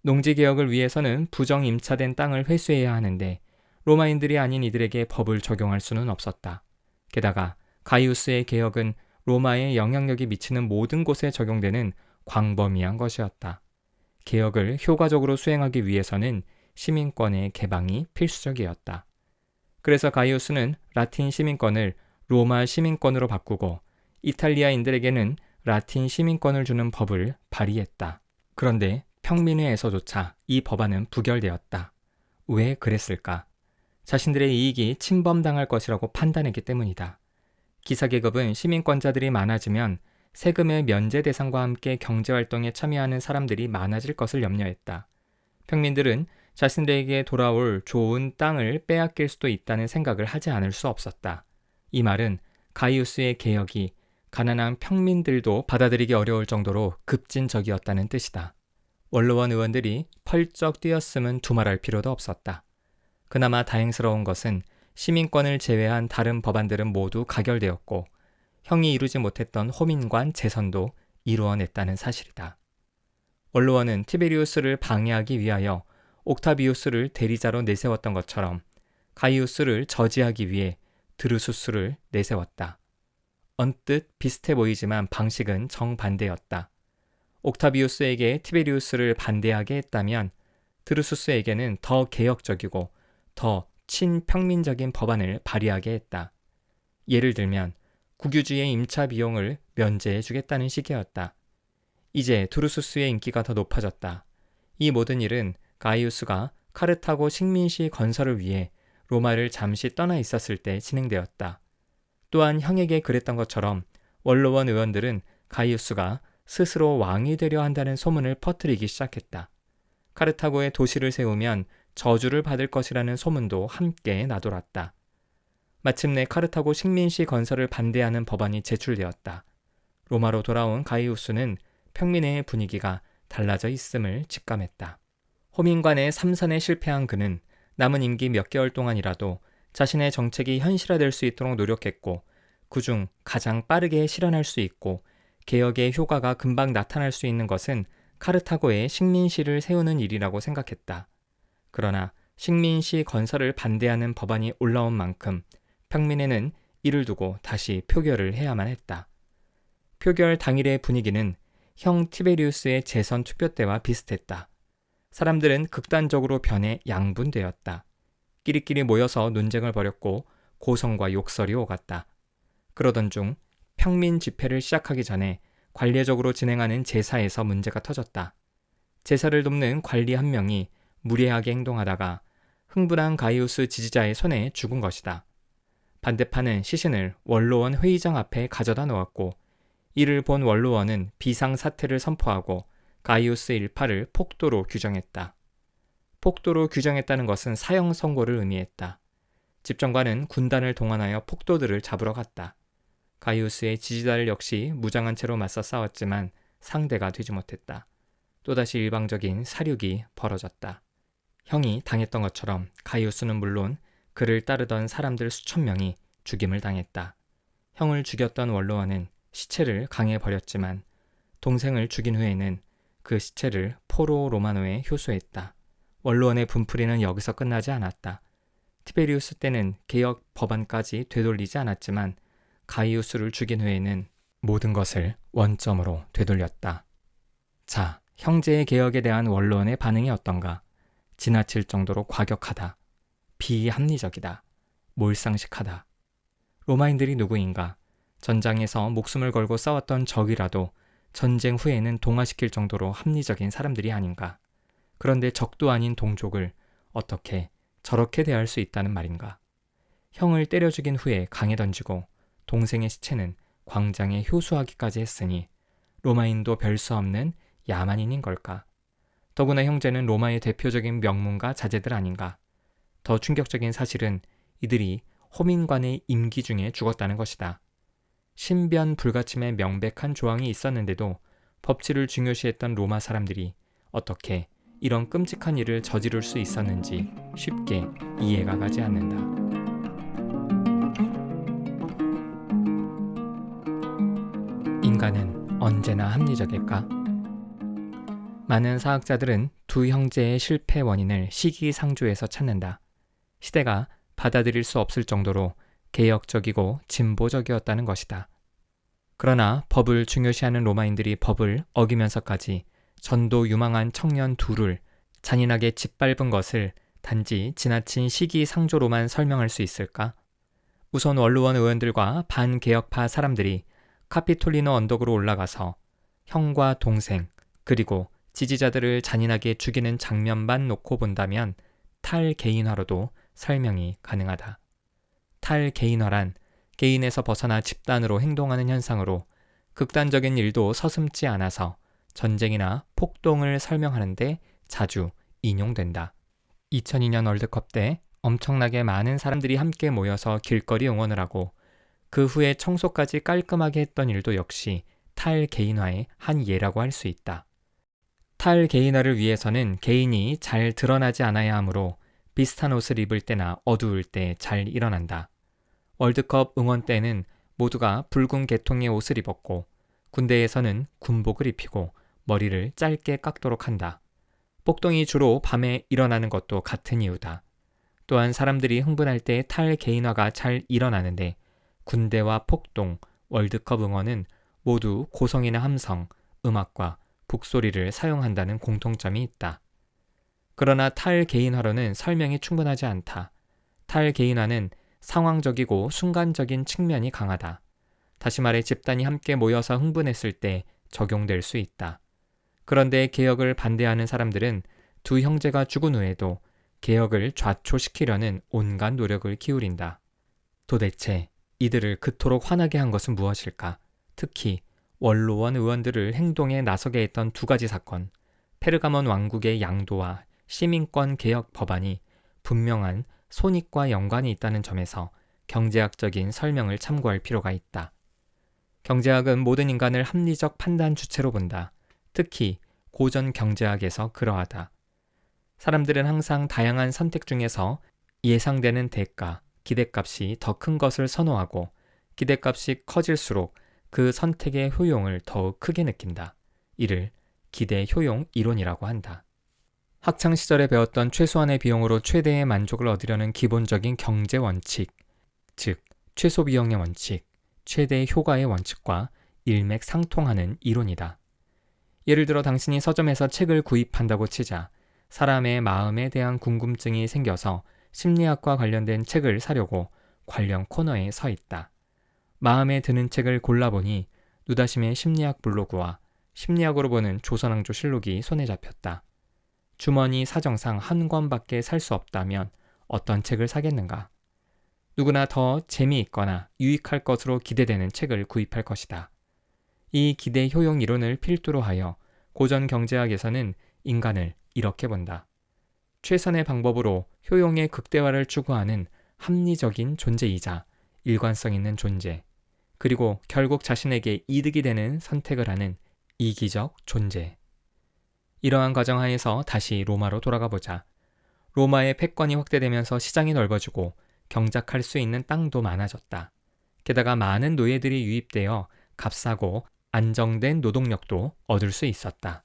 농지개혁을 위해서는 부정 임차된 땅을 회수해야 하는데 로마인들이 아닌 이들에게 법을 적용할 수는 없었다. 게다가 가이우스의 개혁은 로마의 영향력이 미치는 모든 곳에 적용되는 광범위한 것이었다. 개혁을 효과적으로 수행하기 위해서는 시민권의 개방이 필수적이었다. 그래서 가이우스는 라틴 시민권을 로마 시민권으로 바꾸고 이탈리아인들에게는 라틴 시민권을 주는 법을 발의했다. 그런데 평민회에서조차 이 법안은 부결되었다. 왜 그랬을까? 자신들의 이익이 침범당할 것이라고 판단했기 때문이다. 기사계급은 시민권자들이 많아지면 세금의 면제 대상과 함께 경제활동에 참여하는 사람들이 많아질 것을 염려했다. 평민들은 자신들에게 돌아올 좋은 땅을 빼앗길 수도 있다는 생각을 하지 않을 수 없었다. 이 말은 가이우스의 개혁이 가난한 평민들도 받아들이기 어려울 정도로 급진적이었다는 뜻이다. 원로원 의원들이 펄쩍 뛰었음은 두말할 필요도 없었다. 그나마 다행스러운 것은 시민권을 제외한 다른 법안들은 모두 가결되었고 형이 이루지 못했던 호민관 재선도 이루어냈다는 사실이다. 원로원은 티베리우스를 방해하기 위하여 옥타비우스를 대리자로 내세웠던 것처럼 가이우스를 저지하기 위해 드루수스를 내세웠다. 언뜻 비슷해 보이지만 방식은 정반대였다. 옥타비우스에게 티베리우스를 반대하게 했다면 드루수스에게는 더 개혁적이고 더 친평민적인 법안을 발의하게 했다. 예를 들면 국유지의 임차 비용을 면제해 주겠다는 식이었다. 이제 드루수스의 인기가 더 높아졌다. 이 모든 일은 가이우스가 카르타고 식민시 건설을 위해 로마를 잠시 떠나 있었을 때 진행되었다. 또한 형에게 그랬던 것처럼 원로원 의원들은 가이우스가 스스로 왕이 되려 한다는 소문을 퍼뜨리기 시작했다. 카르타고에 도시를 세우면 저주를 받을 것이라는 소문도 함께 나돌았다. 마침내 카르타고 식민시 건설을 반대하는 법안이 제출되었다. 로마로 돌아온 가이우스는 평민회의 분위기가 달라져 있음을 직감했다. 호민관의 삼선에 실패한 그는 남은 임기 몇 개월 동안이라도 자신의 정책이 현실화될 수 있도록 노력했고 그중 가장 빠르게 실현할 수 있고 개혁의 효과가 금방 나타날 수 있는 것은 카르타고에 식민시를 세우는 일이라고 생각했다. 그러나 식민시 건설을 반대하는 법안이 올라온 만큼 평민회는 이를 두고 다시 표결을 해야만 했다. 표결 당일의 분위기는 형 티베리우스의 재선 투표 때와 비슷했다. 사람들은 극단적으로 변해 양분되었다. 끼리끼리 모여서 논쟁을 벌였고 고성과 욕설이 오갔다. 그러던 중 평민 집회를 시작하기 전에 관례적으로 진행하는 제사에서 문제가 터졌다. 제사를 돕는 관리 한 명이 무례하게 행동하다가 흥분한 가이우스 지지자의 손에 죽은 것이다. 반대파는 시신을 원로원 회의장 앞에 가져다 놓았고 이를 본 원로원은 비상사태를 선포하고 가이우스 일파를 폭도로 규정했다. 폭도로 규정했다는 것은 사형 선고를 의미했다. 집정관은 군단을 동원하여 폭도들을 잡으러 갔다. 가이우스의 지지자들 역시 무장한 채로 맞서 싸웠지만 상대가 되지 못했다. 또다시 일방적인 사륙이 벌어졌다. 형이 당했던 것처럼 가이우스는 물론 그를 따르던 사람들 수천 명이 죽임을 당했다. 형을 죽였던 원로원은 시체를 강에 버렸지만 동생을 죽인 후에는 그 시체를 포로 로마노에 효소했다. 원로원의 분풀이는 여기서 끝나지 않았다. 티베리우스 때는 개혁 법안까지 되돌리지 않았지만 가이우스를 죽인 후에는 모든 것을 원점으로 되돌렸다. 자, 형제의 개혁에 대한 원로원의 반응이 어떤가? 지나칠 정도로 과격하다. 비합리적이다. 몰상식하다. 로마인들이 누구인가? 전장에서 목숨을 걸고 싸웠던 적이라도 전쟁 후에는 동화시킬 정도로 합리적인 사람들이 아닌가. 그런데 적도 아닌 동족을 어떻게 저렇게 대할 수 있다는 말인가. 형을 때려 죽인 후에 강에 던지고 동생의 시체는 광장에 효수하기까지 했으니 로마인도 별 수 없는 야만인인 걸까. 더구나 형제는 로마의 대표적인 명문가 자제들 아닌가. 더 충격적인 사실은 이들이 호민관의 임기 중에 죽었다는 것이다. 신변 불가침의 명백한 조항이 있었는데도 법치를 중요시했던 로마 사람들이 어떻게 이런 끔찍한 일을 저지를 수 있었는지 쉽게 이해가 가지 않는다. 인간은 언제나 합리적일까? 많은 사학자들은 두 형제의 실패 원인을 시기상조에서 찾는다. 시대가 받아들일 수 없을 정도로 개혁적이고 진보적이었다는 것이다. 그러나 법을 중요시하는 로마인들이 법을 어기면서까지 전도 유망한 청년 둘을 잔인하게 짓밟은 것을 단지 지나친 시기상조로만 설명할 수 있을까? 우선 원로원 의원들과 반개혁파 사람들이 카피톨리노 언덕으로 올라가서 형과 동생 그리고 지지자들을 잔인하게 죽이는 장면만 놓고 본다면 탈개인화로도 설명이 가능하다. 탈개인화란 개인에서 벗어나 집단으로 행동하는 현상으로 극단적인 일도 서슴지 않아서 전쟁이나 폭동을 설명하는데 자주 인용된다. 2002년 월드컵 때 엄청나게 많은 사람들이 함께 모여서 길거리 응원을 하고 그 후에 청소까지 깔끔하게 했던 일도 역시 탈개인화의 한 예라고 할 수 있다. 탈개인화를 위해서는 개인이 잘 드러나지 않아야 하므로 비슷한 옷을 입을 때나 어두울 때 잘 일어난다. 월드컵 응원 때는 모두가 붉은 계통의 옷을 입었고 군대에서는 군복을 입히고 머리를 짧게 깎도록 한다. 폭동이 주로 밤에 일어나는 것도 같은 이유다. 또한 사람들이 흥분할 때 탈개인화가 잘 일어나는데 군대와 폭동, 월드컵 응원은 모두 고성이나 함성, 음악과 북소리를 사용한다는 공통점이 있다. 그러나 탈개인화로는 설명이 충분하지 않다. 탈개인화는 상황적이고 순간적인 측면이 강하다. 다시 말해 집단이 함께 모여서 흥분했을 때 적용될 수 있다. 그런데 개혁을 반대하는 사람들은 두 형제가 죽은 후에도 개혁을 좌초시키려는 온갖 노력을 기울인다. 도대체 이들을 그토록 화나게 한 것은 무엇일까? 특히 원로원 의원들을 행동에 나서게 했던 두 가지 사건, 페르가몬 왕국의 양도와 시민권 개혁 법안이 분명한 손익과 연관이 있다는 점에서 경제학적인 설명을 참고할 필요가 있다. 경제학은 모든 인간을 합리적 판단 주체로 본다. 특히 고전 경제학에서 그러하다. 사람들은 항상 다양한 선택 중에서 예상되는 대가, 기대값이 더 큰 것을 선호하고 기대값이 커질수록 그 선택의 효용을 더욱 크게 느낀다. 이를 기대 효용 이론이라고 한다. 학창 시절에 배웠던 최소한의 비용으로 최대의 만족을 얻으려는 기본적인 경제 원칙, 즉 최소 비용의 원칙, 최대의 효과의 원칙과 일맥상통하는 이론이다. 예를 들어 당신이 서점에서 책을 구입한다고 치자 사람의 마음에 대한 궁금증이 생겨서 심리학과 관련된 책을 사려고 관련 코너에 서 있다. 마음에 드는 책을 골라보니 누다심의 심리학 블로그와 심리학으로 보는 조선왕조 실록이 손에 잡혔다. 주머니 사정상 한 권밖에 살 수 없다면 어떤 책을 사겠는가? 누구나 더 재미있거나 유익할 것으로 기대되는 책을 구입할 것이다. 이 기대 효용 이론을 필두로 하여 고전 경제학에서는 인간을 이렇게 본다. 최선의 방법으로 효용의 극대화를 추구하는 합리적인 존재이자 일관성 있는 존재, 그리고 결국 자신에게 이득이 되는 선택을 하는 이기적 존재. 이러한 과정 하에서 다시 로마로 돌아가 보자. 로마의 패권이 확대되면서 시장이 넓어지고 경작할 수 있는 땅도 많아졌다. 게다가 많은 노예들이 유입되어 값싸고 안정된 노동력도 얻을 수 있었다.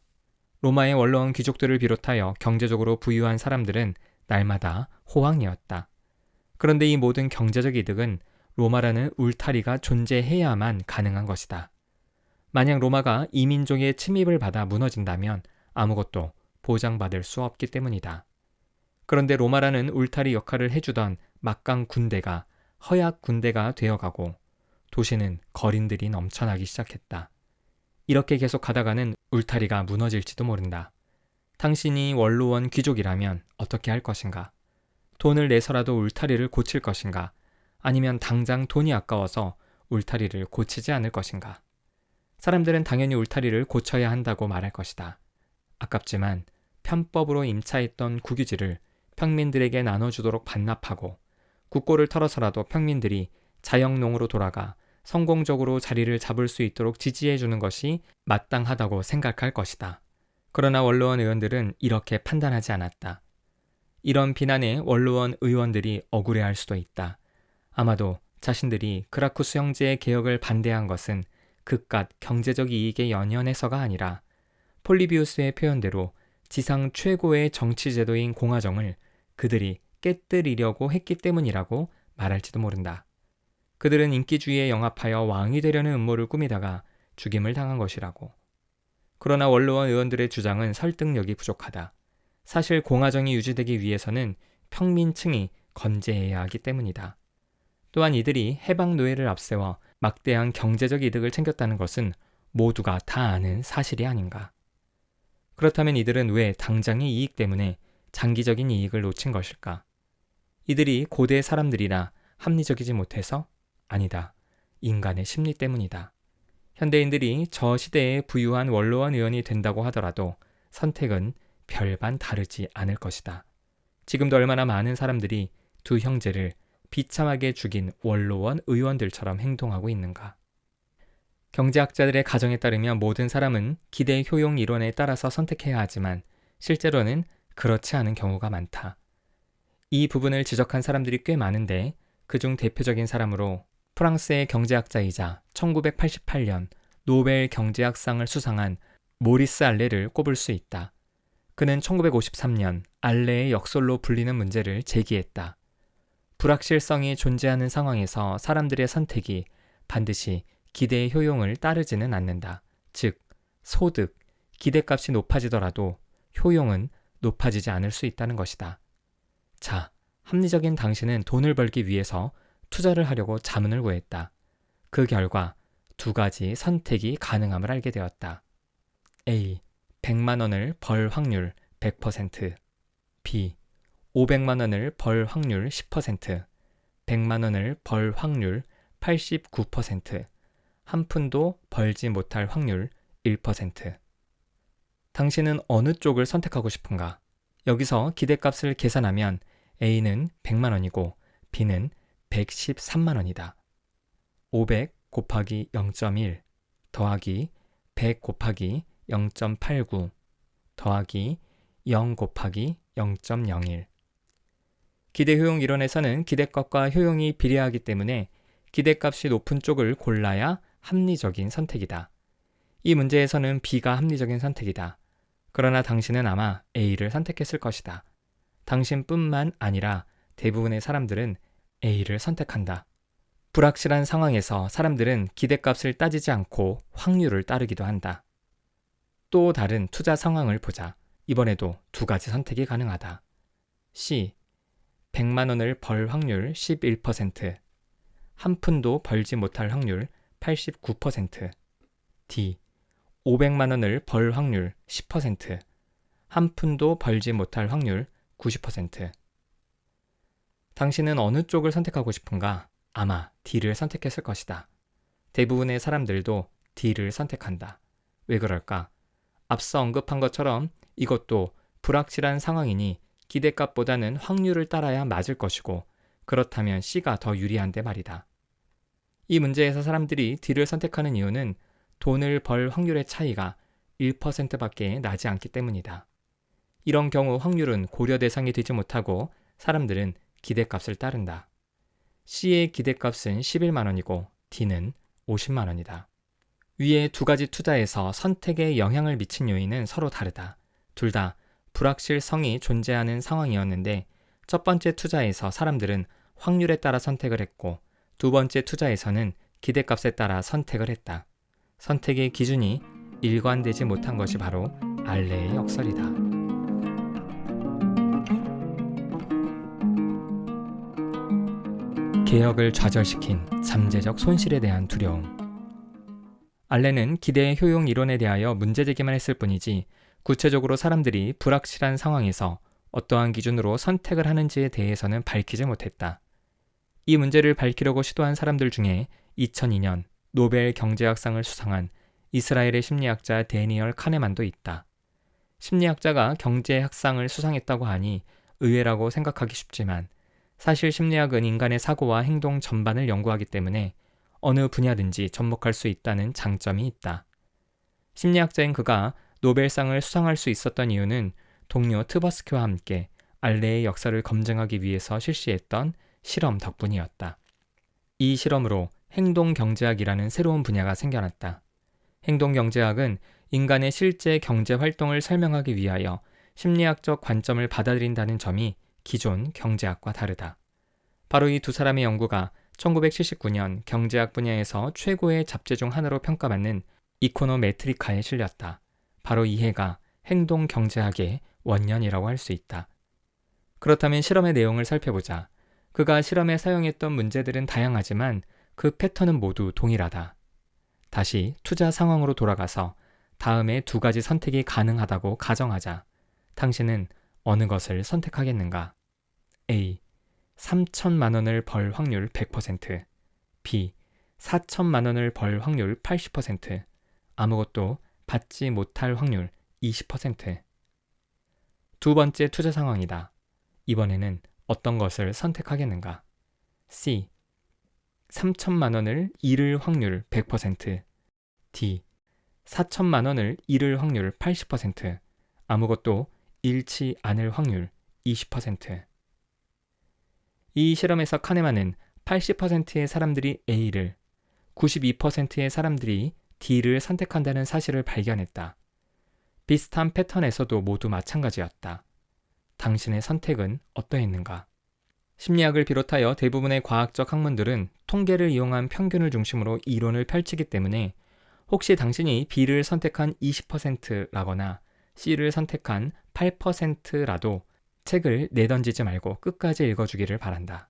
로마의 원로원 귀족들을 비롯하여 경제적으로 부유한 사람들은 날마다 호황이었다. 그런데 이 모든 경제적 이득은 로마라는 울타리가 존재해야만 가능한 것이다. 만약 로마가 이민족의 침입을 받아 무너진다면 아무것도 보장받을 수 없기 때문이다. 그런데 로마라는 울타리 역할을 해주던 막강 군대가 허약 군대가 되어가고 도시는 거린들이 넘쳐나기 시작했다. 이렇게 계속 가다가는 울타리가 무너질지도 모른다. 당신이 원로원 귀족이라면 어떻게 할 것인가? 돈을 내서라도 울타리를 고칠 것인가? 아니면 당장 돈이 아까워서 울타리를 고치지 않을 것인가? 사람들은 당연히 울타리를 고쳐야 한다고 말할 것이다. 아깝지만 편법으로 임차했던 국유지를 평민들에게 나눠주도록 반납하고 국고를 털어서라도 평민들이 자영농으로 돌아가 성공적으로 자리를 잡을 수 있도록 지지해주는 것이 마땅하다고 생각할 것이다. 그러나 원로원 의원들은 이렇게 판단하지 않았다. 이런 비난에 원로원 의원들이 억울해할 수도 있다. 아마도 자신들이 그라쿠스 형제의 개혁을 반대한 것은 그깟 경제적 이익에 연연해서가 아니라 폴리비우스의 표현대로 지상 최고의 정치제도인 공화정을 그들이 깨뜨리려고 했기 때문이라고 말할지도 모른다. 그들은 인기주의에 영합하여 왕이 되려는 음모를 꾸미다가 죽임을 당한 것이라고. 그러나 원로원 의원들의 주장은 설득력이 부족하다. 사실 공화정이 유지되기 위해서는 평민층이 건재해야 하기 때문이다. 또한 이들이 해방 노예를 앞세워 막대한 경제적 이득을 챙겼다는 것은 모두가 다 아는 사실이 아닌가. 그렇다면 이들은 왜 당장의 이익 때문에 장기적인 이익을 놓친 것일까? 이들이 고대 사람들이라 합리적이지 못해서? 아니다. 인간의 심리 때문이다. 현대인들이 저 시대에 부유한 원로원 의원이 된다고 하더라도 선택은 별반 다르지 않을 것이다. 지금도 얼마나 많은 사람들이 두 형제를 비참하게 죽인 원로원 의원들처럼 행동하고 있는가. 경제학자들의 가정에 따르면 모든 사람은 기대 효용 이론에 따라서 선택해야 하지만 실제로는 그렇지 않은 경우가 많다. 이 부분을 지적한 사람들이 꽤 많은데 그중 대표적인 사람으로 프랑스의 경제학자이자 1988년 노벨 경제학상을 수상한 모리스 알레를 꼽을 수 있다. 그는 1953년 알레의 역설로 불리는 문제를 제기했다. 불확실성이 존재하는 상황에서 사람들의 선택이 반드시 기대의 효용을 따르지는 않는다. 즉, 소득, 기대값이 높아지더라도 효용은 높아지지 않을 수 있다는 것이다. 자, 합리적인 당신은 돈을 벌기 위해서 투자를 하려고 자문을 구했다. 그 결과 두 가지 선택이 가능함을 알게 되었다. A. 100만 원을 벌 확률 100%. B. 500만 원을 벌 확률 10%. 100만 원을 벌 확률 89%. 한 푼도 벌지 못할 확률 1%. 당신은 어느 쪽을 선택하고 싶은가? 여기서 기대값을 계산하면 A는 100만 원이고 B는 113만 원이다. 500 곱하기 0.1 더하기 100 곱하기 0.89 더하기 0 곱하기 0.01. 기대효용 이론에서는 기대값과 효용이 비례하기 때문에 기대값이 높은 쪽을 골라야 합리적인 선택이다. 이 문제에서는 B가 합리적인 선택이다. 그러나 당신은 아마 A를 선택했을 것이다. 당신뿐만 아니라 대부분의 사람들은 A를 선택한다. 불확실한 상황에서 사람들은 기대값을 따지지 않고 확률을 따르기도 한다. 또 다른 투자 상황을 보자. 이번에도 두 가지 선택이 가능하다. C. 100만 원을 벌 확률 11%. 한 푼도 벌지 못할 확률 89%. D. 500만 원을 벌 확률 10%. 한 푼도 벌지 못할 확률 90%. 당신은 어느 쪽을 선택하고 싶은가? 아마 D를 선택했을 것이다. 대부분의 사람들도 D를 선택한다. 왜 그럴까? 앞서 언급한 것처럼 이것도 불확실한 상황이니 기대값보다는 확률을 따라야 맞을 것이고 그렇다면 C가 더 유리한데 말이다. 이 문제에서 사람들이 D를 선택하는 이유는 돈을 벌 확률의 차이가 1%밖에 나지 않기 때문이다. 이런 경우 확률은 고려 대상이 되지 못하고 사람들은 기대값을 따른다. C의 기대값은 11만 원이고 D는 50만 원이다. 위의 두 가지 투자에서 선택에 영향을 미친 요인은 서로 다르다. 둘 다 불확실성이 존재하는 상황이었는데 첫 번째 투자에서 사람들은 확률에 따라 선택을 했고 두 번째 투자에서는 기대값에 따라 선택을 했다. 선택의 기준이 일관되지 못한 것이 바로 알레의 역설이다. 개혁을 좌절시킨 잠재적 손실에 대한 두려움. 알렌은 기대의 효용 이론에 대하여 문제제기만 했을 뿐이지 구체적으로 사람들이 불확실한 상황에서 어떠한 기준으로 선택을 하는지에 대해서는 밝히지 못했다. 이 문제를 밝히려고 시도한 사람들 중에 2002년 노벨 경제학상을 수상한 이스라엘의 심리학자 데니얼 카네만도 있다. 심리학자가 경제학상을 수상했다고 하니 의외라고 생각하기 쉽지만 사실 심리학은 인간의 사고와 행동 전반을 연구하기 때문에 어느 분야든지 접목할 수 있다는 장점이 있다. 심리학자인 그가 노벨상을 수상할 수 있었던 이유는 동료 트버스키와 함께 알레의 역사를 검증하기 위해서 실시했던 실험 덕분이었다. 이 실험으로 행동경제학이라는 새로운 분야가 생겨났다. 행동경제학은 인간의 실제 경제 활동을 설명하기 위하여 심리학적 관점을 받아들인다는 점이 기존 경제학과 다르다. 바로 이 두 사람의 연구가 1979년 경제학 분야에서 최고의 잡지 중 하나로 평가받는 이코노메트리카에 실렸다. 바로 이 해가 행동경제학의 원년이라고 할 수 있다. 그렇다면 실험의 내용을 살펴보자. 그가 실험에 사용했던 문제들은 다양하지만 그 패턴은 모두 동일하다. 다시 투자 상황으로 돌아가서 다음에 두 가지 선택이 가능하다고 가정하자. 당신은 어느 것을 선택하겠는가? A. 3천만 원을 벌 확률 100%, B. 4천만 원을 벌 확률 80%, 아무것도 받지 못할 확률 20%. 두 번째 투자 상황이다. 이번에는 어떤 것을 선택하겠는가? C. 3천만 원을 잃을 확률 100%, D. 4천만 원을 잃을 확률 80%, 아무것도 잃지 않을 확률 20%. 이 실험에서 카네만은 80%의 사람들이 A를, 92%의 사람들이 D를 선택한다는 사실을 발견했다. 비슷한 패턴에서도 모두 마찬가지였다. 당신의 선택은 어떠했는가? 심리학을 비롯하여 대부분의 과학적 학문들은 통계를 이용한 평균을 중심으로 이론을 펼치기 때문에 혹시 당신이 B를 선택한 20%라거나 C를 선택한 8%라도 책을 내던지지 말고 끝까지 읽어주기를 바란다.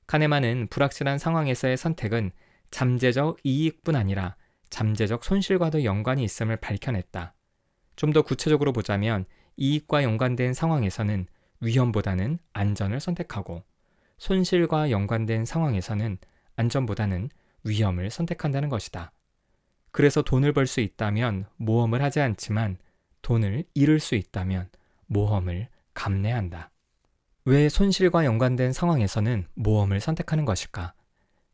카네만은 불확실한 상황에서의 선택은 잠재적 이익뿐 아니라 잠재적 손실과도 연관이 있음을 밝혀냈다. 좀 더 구체적으로 보자면 이익과 연관된 상황에서는 위험보다는 안전을 선택하고 손실과 연관된 상황에서는 안전보다는 위험을 선택한다는 것이다. 그래서 돈을 벌 수 있다면 모험을 하지 않지만 돈을 잃을 수 있다면 모험을 감내한다. 왜 손실과 연관된 상황에서는 모험을 선택하는 것일까?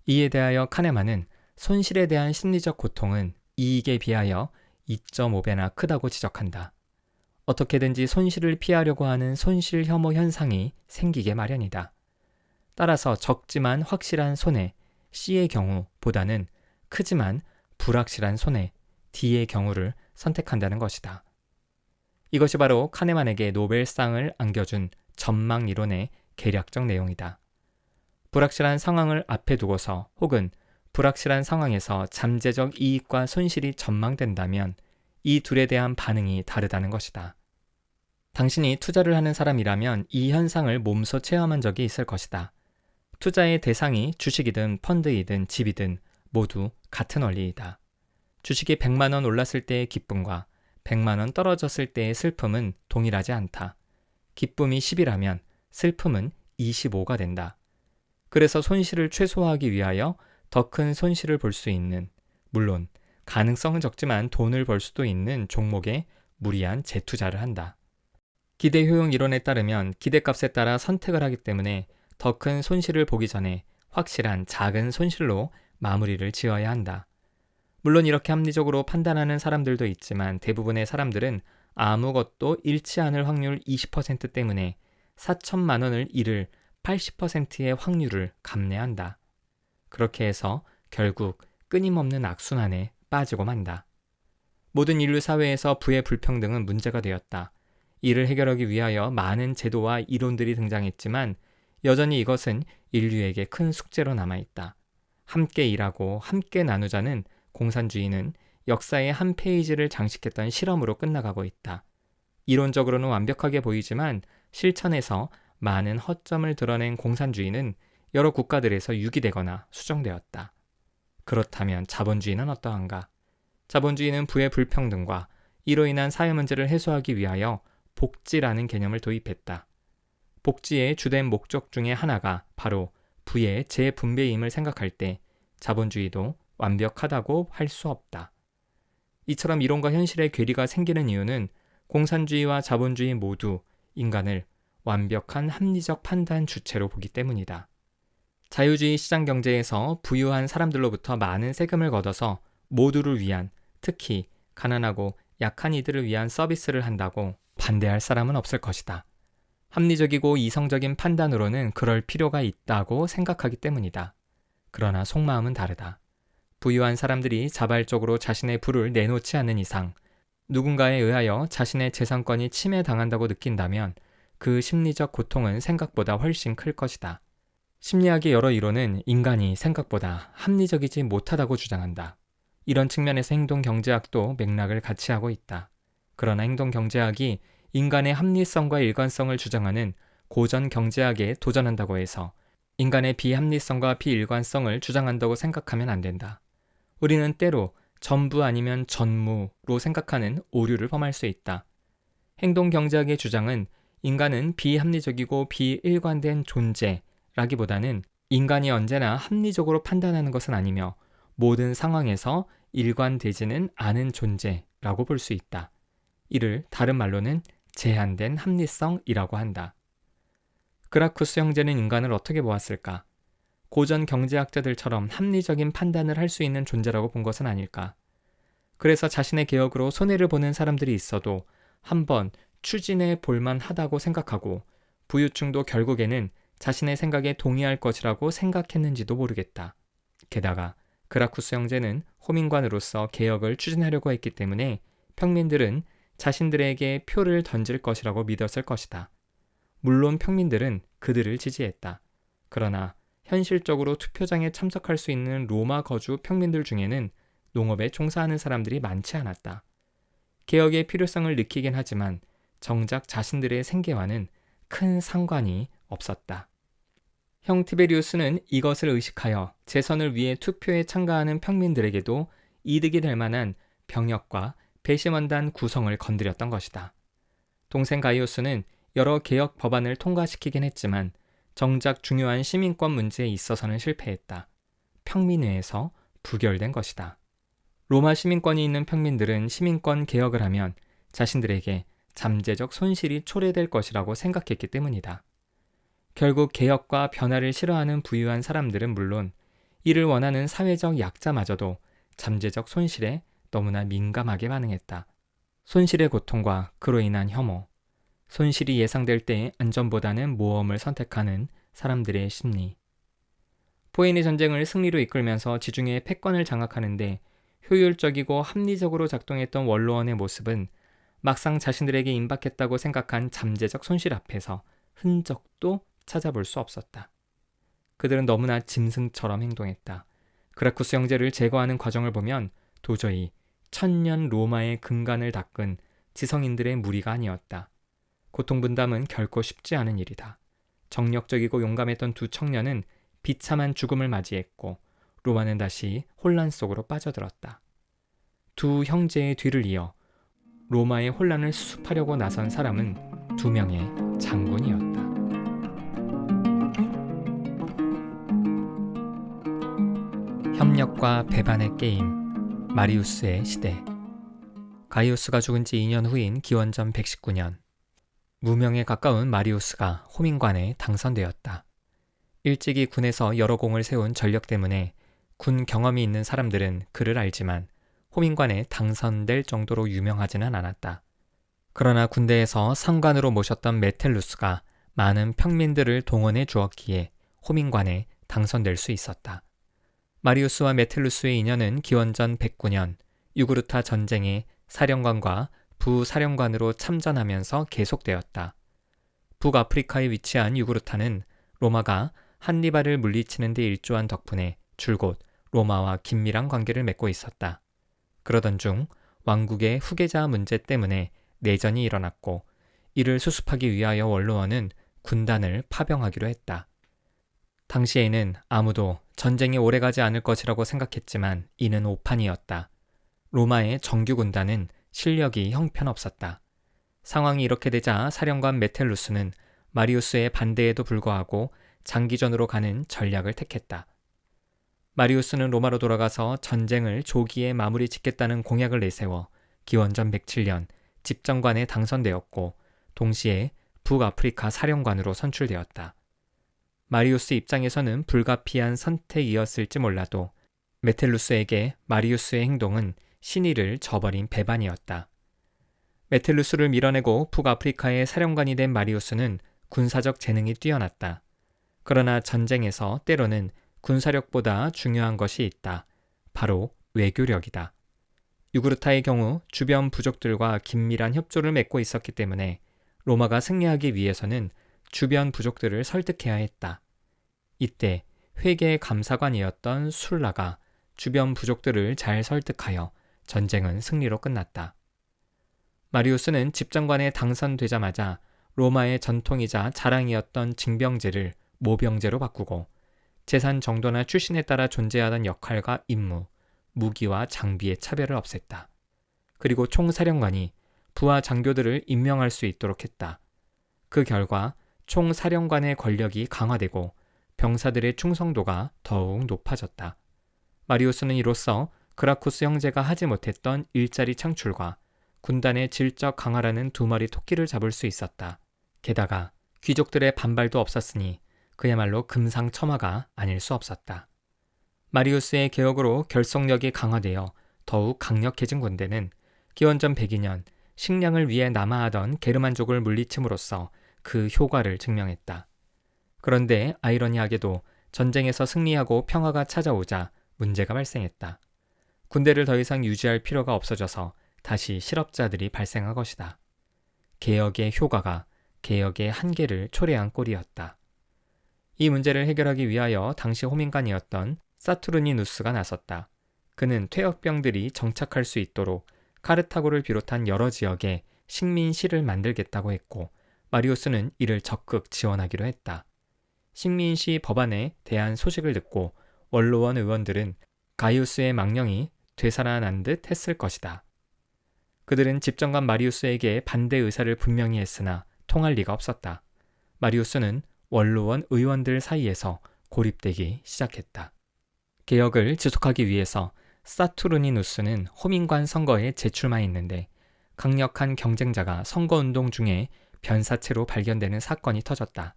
이에 대하여 카네만은 손실에 대한 심리적 고통은 이익에 비하여 2.5배나 크다고 지적한다. 어떻게든지 손실을 피하려고 하는 손실 혐오 현상이 생기게 마련이다. 따라서 적지만 확실한 손해, C의 경우보다는 크지만 불확실한 손해, D의 경우를 선택한다는 것이다. 이것이 바로 카네만에게 노벨상을 안겨준 전망 이론의 계략적 내용이다. 불확실한 상황을 앞에 두고서 혹은 불확실한 상황에서 잠재적 이익과 손실이 전망된다면 이 둘에 대한 반응이 다르다는 것이다. 당신이 투자를 하는 사람이라면 이 현상을 몸소 체험한 적이 있을 것이다. 투자의 대상이 주식이든 펀드이든 집이든 모두 같은 원리이다. 주식이 100만 원 올랐을 때의 기쁨과 100만 원 떨어졌을 때의 슬픔은 동일하지 않다. 기쁨이 10이라면 슬픔은 25가 된다. 그래서 손실을 최소화하기 위하여 더 큰 손실을 볼 수 있는, 물론 가능성은 적지만 돈을 벌 수도 있는 종목에 무리한 재투자를 한다. 기대 효용 이론에 따르면 기대값에 따라 선택을 하기 때문에 더 큰 손실을 보기 전에 확실한 작은 손실로 마무리를 지어야 한다. 물론 이렇게 합리적으로 판단하는 사람들도 있지만 대부분의 사람들은 아무것도 잃지 않을 확률 20% 때문에 4천만 원을 잃을 80%의 확률을 감내한다. 그렇게 해서 결국 끊임없는 악순환에 빠지고 만다. 모든 인류 사회에서 부의 불평등은 문제가 되었다. 이를 해결하기 위하여 많은 제도와 이론들이 등장했지만 여전히 이것은 인류에게 큰 숙제로 남아있다. 함께 일하고 함께 나누자는 공산주의는 역사의 한 페이지를 장식했던 실험으로 끝나가고 있다. 이론적으로는 완벽하게 보이지만 실천에서 많은 허점을 드러낸 공산주의는 여러 국가들에서 유기되거나 수정되었다. 그렇다면 자본주의는 어떠한가? 자본주의는 부의 불평등과 이로 인한 사회 문제를 해소하기 위하여 복지라는 개념을 도입했다. 복지의 주된 목적 중에 하나가 바로 부의 재분배임을 생각할 때 자본주의도 완벽하다고 할 수 없다. 이처럼 이론과 현실의 괴리가 생기는 이유는 공산주의와 자본주의 모두 인간을 완벽한 합리적 판단 주체로 보기 때문이다. 자유주의 시장 경제에서 부유한 사람들로부터 많은 세금을 걷어서 모두를 위한, 특히 가난하고 약한 이들을 위한 서비스를 한다고 반대할 사람은 없을 것이다. 합리적이고 이성적인 판단으로는 그럴 필요가 있다고 생각하기 때문이다. 그러나 속마음은 다르다. 부유한 사람들이 자발적으로 자신의 부를 내놓지 않는 이상 누군가에 의하여 자신의 재산권이 침해당한다고 느낀다면 그 심리적 고통은 생각보다 훨씬 클 것이다. 심리학의 여러 이론은 인간이 생각보다 합리적이지 못하다고 주장한다. 이런 측면에서 행동경제학도 맥락을 같이 하고 있다. 그러나 행동경제학이 인간의 합리성과 일관성을 주장하는 고전 경제학에 도전한다고 해서 인간의 비합리성과 비일관성을 주장한다고 생각하면 안 된다. 우리는 때로 전부 아니면 전무로 생각하는 오류를 범할 수 있다. 행동경제학의 주장은 인간은 비합리적이고 비일관된 존재라기보다는 인간이 언제나 합리적으로 판단하는 것은 아니며 모든 상황에서 일관되지는 않은 존재라고 볼 수 있다. 이를 다른 말로는 제한된 합리성이라고 한다. 그라쿠스 형제는 인간을 어떻게 보았을까? 고전 경제학자들처럼 합리적인 판단을 할 수 있는 존재라고 본 것은 아닐까? 그래서 자신의 개혁으로 손해를 보는 사람들이 있어도 한번 추진해 볼만 하다고 생각하고 부유층도 결국에는 자신의 생각에 동의할 것이라고 생각했는지도 모르겠다. 게다가 그라쿠스 형제는 호민관으로서 개혁을 추진하려고 했기 때문에 평민들은 자신들에게 표를 던질 것이라고 믿었을 것이다. 물론 평민들은 그들을 지지했다. 그러나 현실적으로 투표장에 참석할 수 있는 로마 거주 평민들 중에는 농업에 종사하는 사람들이 많지 않았다. 개혁의 필요성을 느끼긴 하지만 정작 자신들의 생계와는 큰 상관이 없었다. 형 티베리우스는 이것을 의식하여 재선을 위해 투표에 참가하는 평민들에게도 이득이 될 만한 병역과 배심원단 구성을 건드렸던 것이다. 동생 가이우스는 여러 개혁 법안을 통과시키긴 했지만 정작 중요한 시민권 문제에 있어서는 실패했다. 평민회에서 부결된 것이다. 로마 시민권이 있는 평민들은 시민권 개혁을 하면 자신들에게 잠재적 손실이 초래될 것이라고 생각했기 때문이다. 결국 개혁과 변화를 싫어하는 부유한 사람들은 물론 이를 원하는 사회적 약자마저도 잠재적 손실에 너무나 민감하게 반응했다. 손실의 고통과 그로 인한 혐오, 손실이 예상될 때의 안전보다는 모험을 선택하는 사람들의 심리. 포에니 전쟁을 승리로 이끌면서 지중해의 패권을 장악하는데 효율적이고 합리적으로 작동했던 원로원의 모습은 막상 자신들에게 임박했다고 생각한 잠재적 손실 앞에서 흔적도 찾아볼 수 없었다. 그들은 너무나 짐승처럼 행동했다. 그라쿠스 형제를 제거하는 과정을 보면 도저히 1000년 로마의 근간을 닦은 지성인들의 무리가 아니었다. 고통분담은 결코 쉽지 않은 일이다. 정력적이고 용감했던 두 청년은 비참한 죽음을 맞이했고 로마는 다시 혼란 속으로 빠져들었다. 두 형제의 뒤를 이어 로마의 혼란을 수습하려고 나선 사람은 2명의 장군이었다. 협력과 배반의 게임, 마리우스의 시대. 가이우스가 죽은 지 2년 후인 기원전 119년, 무명에 가까운 마리우스가 호민관에 당선되었다. 일찍이 군에서 여러 공을 세운 전력 때문에 군 경험이 있는 사람들은 그를 알지만 호민관에 당선될 정도로 유명하지는 않았다. 그러나 군대에서 상관으로 모셨던 메텔루스가 많은 평민들을 동원해 주었기에 호민관에 당선될 수 있었다. 마리우스와 메텔루스의 인연은 기원전 109년 유구르타 전쟁의 사령관과 부사령관으로 참전하면서 계속되었다. 북아프리카에 위치한 유구르타는 로마가 한니발을 물리치는 데 일조한 덕분에 줄곧 로마와 긴밀한 관계를 맺고 있었다. 그러던 중 왕국의 후계자 문제 때문에 내전이 일어났고 이를 수습하기 위하여 원로원은 군단을 파병하기로 했다. 당시에는 아무도 전쟁이 오래가지 않을 것이라고 생각했지만 이는 오판이었다. 로마의 정규 군단은 실력이 형편없었다. 상황이 이렇게 되자 사령관 메텔루스는 마리우스의 반대에도 불구하고 장기전으로 가는 전략을 택했다. 마리우스는 로마로 돌아가서 전쟁을 조기에 마무리 짓겠다는 공약을 내세워 기원전 107년 집정관에 당선되었고 동시에 북아프리카 사령관으로 선출되었다. 마리우스 입장에서는 불가피한 선택이었을지 몰라도 메텔루스에게 마리우스의 행동은 신의를 저버린 배반이었다. 메텔루스를 밀어내고 북아프리카의 사령관이 된 마리우스는 군사적 재능이 뛰어났다. 그러나 전쟁에서 때로는 군사력보다 중요한 것이 있다. 바로 외교력이다. 유구르타의 경우 주변 부족들과 긴밀한 협조를 맺고 있었기 때문에 로마가 승리하기 위해서는 주변 부족들을 설득해야 했다. 이때 회계 감사관이었던 술라가 주변 부족들을 잘 설득하여 전쟁은 승리로 끝났다. 마리우스는 집정관에 당선되자마자 로마의 전통이자 자랑이었던 징병제를 모병제로 바꾸고 재산 정도나 출신에 따라 존재하던 역할과 임무, 무기와 장비의 차별을 없앴다. 그리고 총사령관이 부하 장교들을 임명할 수 있도록 했다. 그 결과 총사령관의 권력이 강화되고 병사들의 충성도가 더욱 높아졌다. 마리우스는 이로써 그라쿠스 형제가 하지 못했던 일자리 창출과 군단의 질적 강화라는 두 마리 토끼를 잡을 수 있었다. 게다가 귀족들의 반발도 없었으니 그야말로 금상첨화가 아닐 수 없었다. 마리우스의 개혁으로 결속력이 강화되어 더욱 강력해진 군대는 기원전 102년 식량을 위해 남하하던 게르만족을 물리침으로써 그 효과를 증명했다. 그런데 아이러니하게도 전쟁에서 승리하고 평화가 찾아오자 문제가 발생했다. 군대를 더 이상 유지할 필요가 없어져서 다시 실업자들이 발생한 것이다. 개혁의 효과가 개혁의 한계를 초래한 꼴이었다. 이 문제를 해결하기 위하여 당시 호민관이었던 사투르니누스가 나섰다. 그는 퇴역병들이 정착할 수 있도록 카르타고를 비롯한 여러 지역에 식민시를 만들겠다고 했고 마리우스는 이를 적극 지원하기로 했다. 식민시 법안에 대한 소식을 듣고 원로원 의원들은 가이우스의 망령이 되살아난 듯 했을 것이다. 그들은 집정관 마리우스에게 반대 의사를 분명히 했으나 통할 리가 없었다. 마리우스는 원로원 의원들 사이에서 고립되기 시작했다. 개혁을 지속하기 위해서 사투르니누스는 호민관 선거에 재출마했는데 강력한 경쟁자가 선거운동 중에 변사체로 발견되는 사건이 터졌다.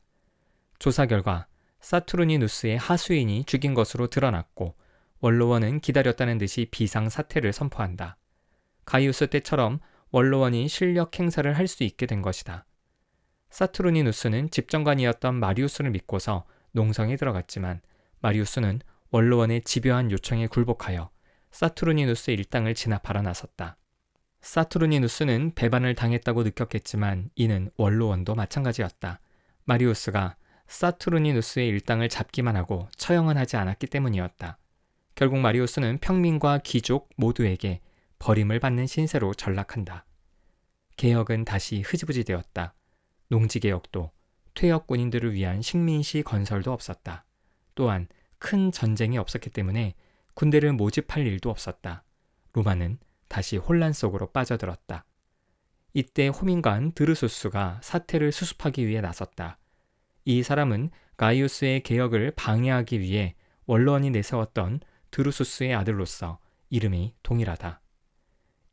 조사 결과 사투르니누스의 하수인이 죽인 것으로 드러났고 원로원은 기다렸다는 듯이 비상사태를 선포한다. 가이우스 때처럼 원로원이 실력 행사를 할 수 있게 된 것이다. 사투르니누스는 집정관이었던 마리우스를 믿고서 농성에 들어갔지만 마리우스는 원로원의 집요한 요청에 굴복하여 사투르니누스 일당을 진압하러 나섰다. 사투르니누스는 배반을 당했다고 느꼈겠지만 이는 원로원도 마찬가지였다. 마리우스가 사투르니누스의 일당을 잡기만 하고 처형은 하지 않았기 때문이었다. 결국 마리우스는 평민과 귀족 모두에게 버림을 받는 신세로 전락한다. 개혁은 다시 흐지부지 되었다. 농지개혁도 퇴역 군인들을 위한 식민시 건설도 없었다. 또한 큰 전쟁이 없었기 때문에 군대를 모집할 일도 없었다. 로마는 다시 혼란 속으로 빠져들었다. 이때 호민관 드르수스가 사태를 수습하기 위해 나섰다. 이 사람은 가이우스의 개혁을 방해하기 위해 원로원이 내세웠던 드루수스의 아들로서 이름이 동일하다.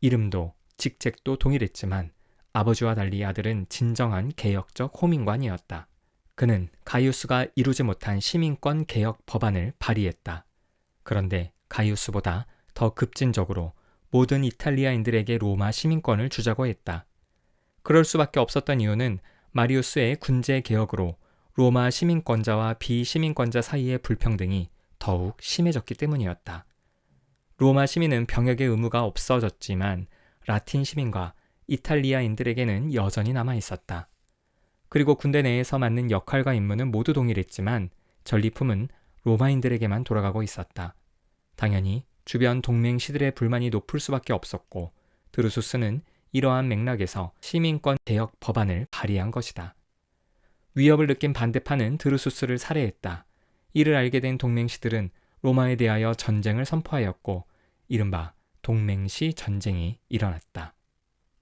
이름도 직책도 동일했지만 아버지와 달리 아들은 진정한 개혁적 호민관이었다. 그는 가이우스가 이루지 못한 시민권 개혁 법안을 발의했다. 그런데 가이우스보다 더 급진적으로 모든 이탈리아인들에게 로마 시민권을 주자고 했다. 그럴 수밖에 없었던 이유는 마리우스의 군제 개혁으로 로마 시민권자와 비시민권자 사이의 불평등이 더욱 심해졌기 때문이었다. 로마 시민은 병역의 의무가 없어졌지만 라틴 시민과 이탈리아인들에게는 여전히 남아 있었다. 그리고 군대 내에서 맡는 역할과 임무는 모두 동일했지만 전리품은 로마인들에게만 돌아가고 있었다. 당연히 주변 동맹시들의 불만이 높을 수밖에 없었고 드루수스는 이러한 맥락에서 시민권 개혁 법안을 발의한 것이다. 위협을 느낀 반대파는 드루수스를 살해했다. 이를 알게 된 동맹시들은 로마에 대하여 전쟁을 선포하였고 이른바 동맹시 전쟁이 일어났다.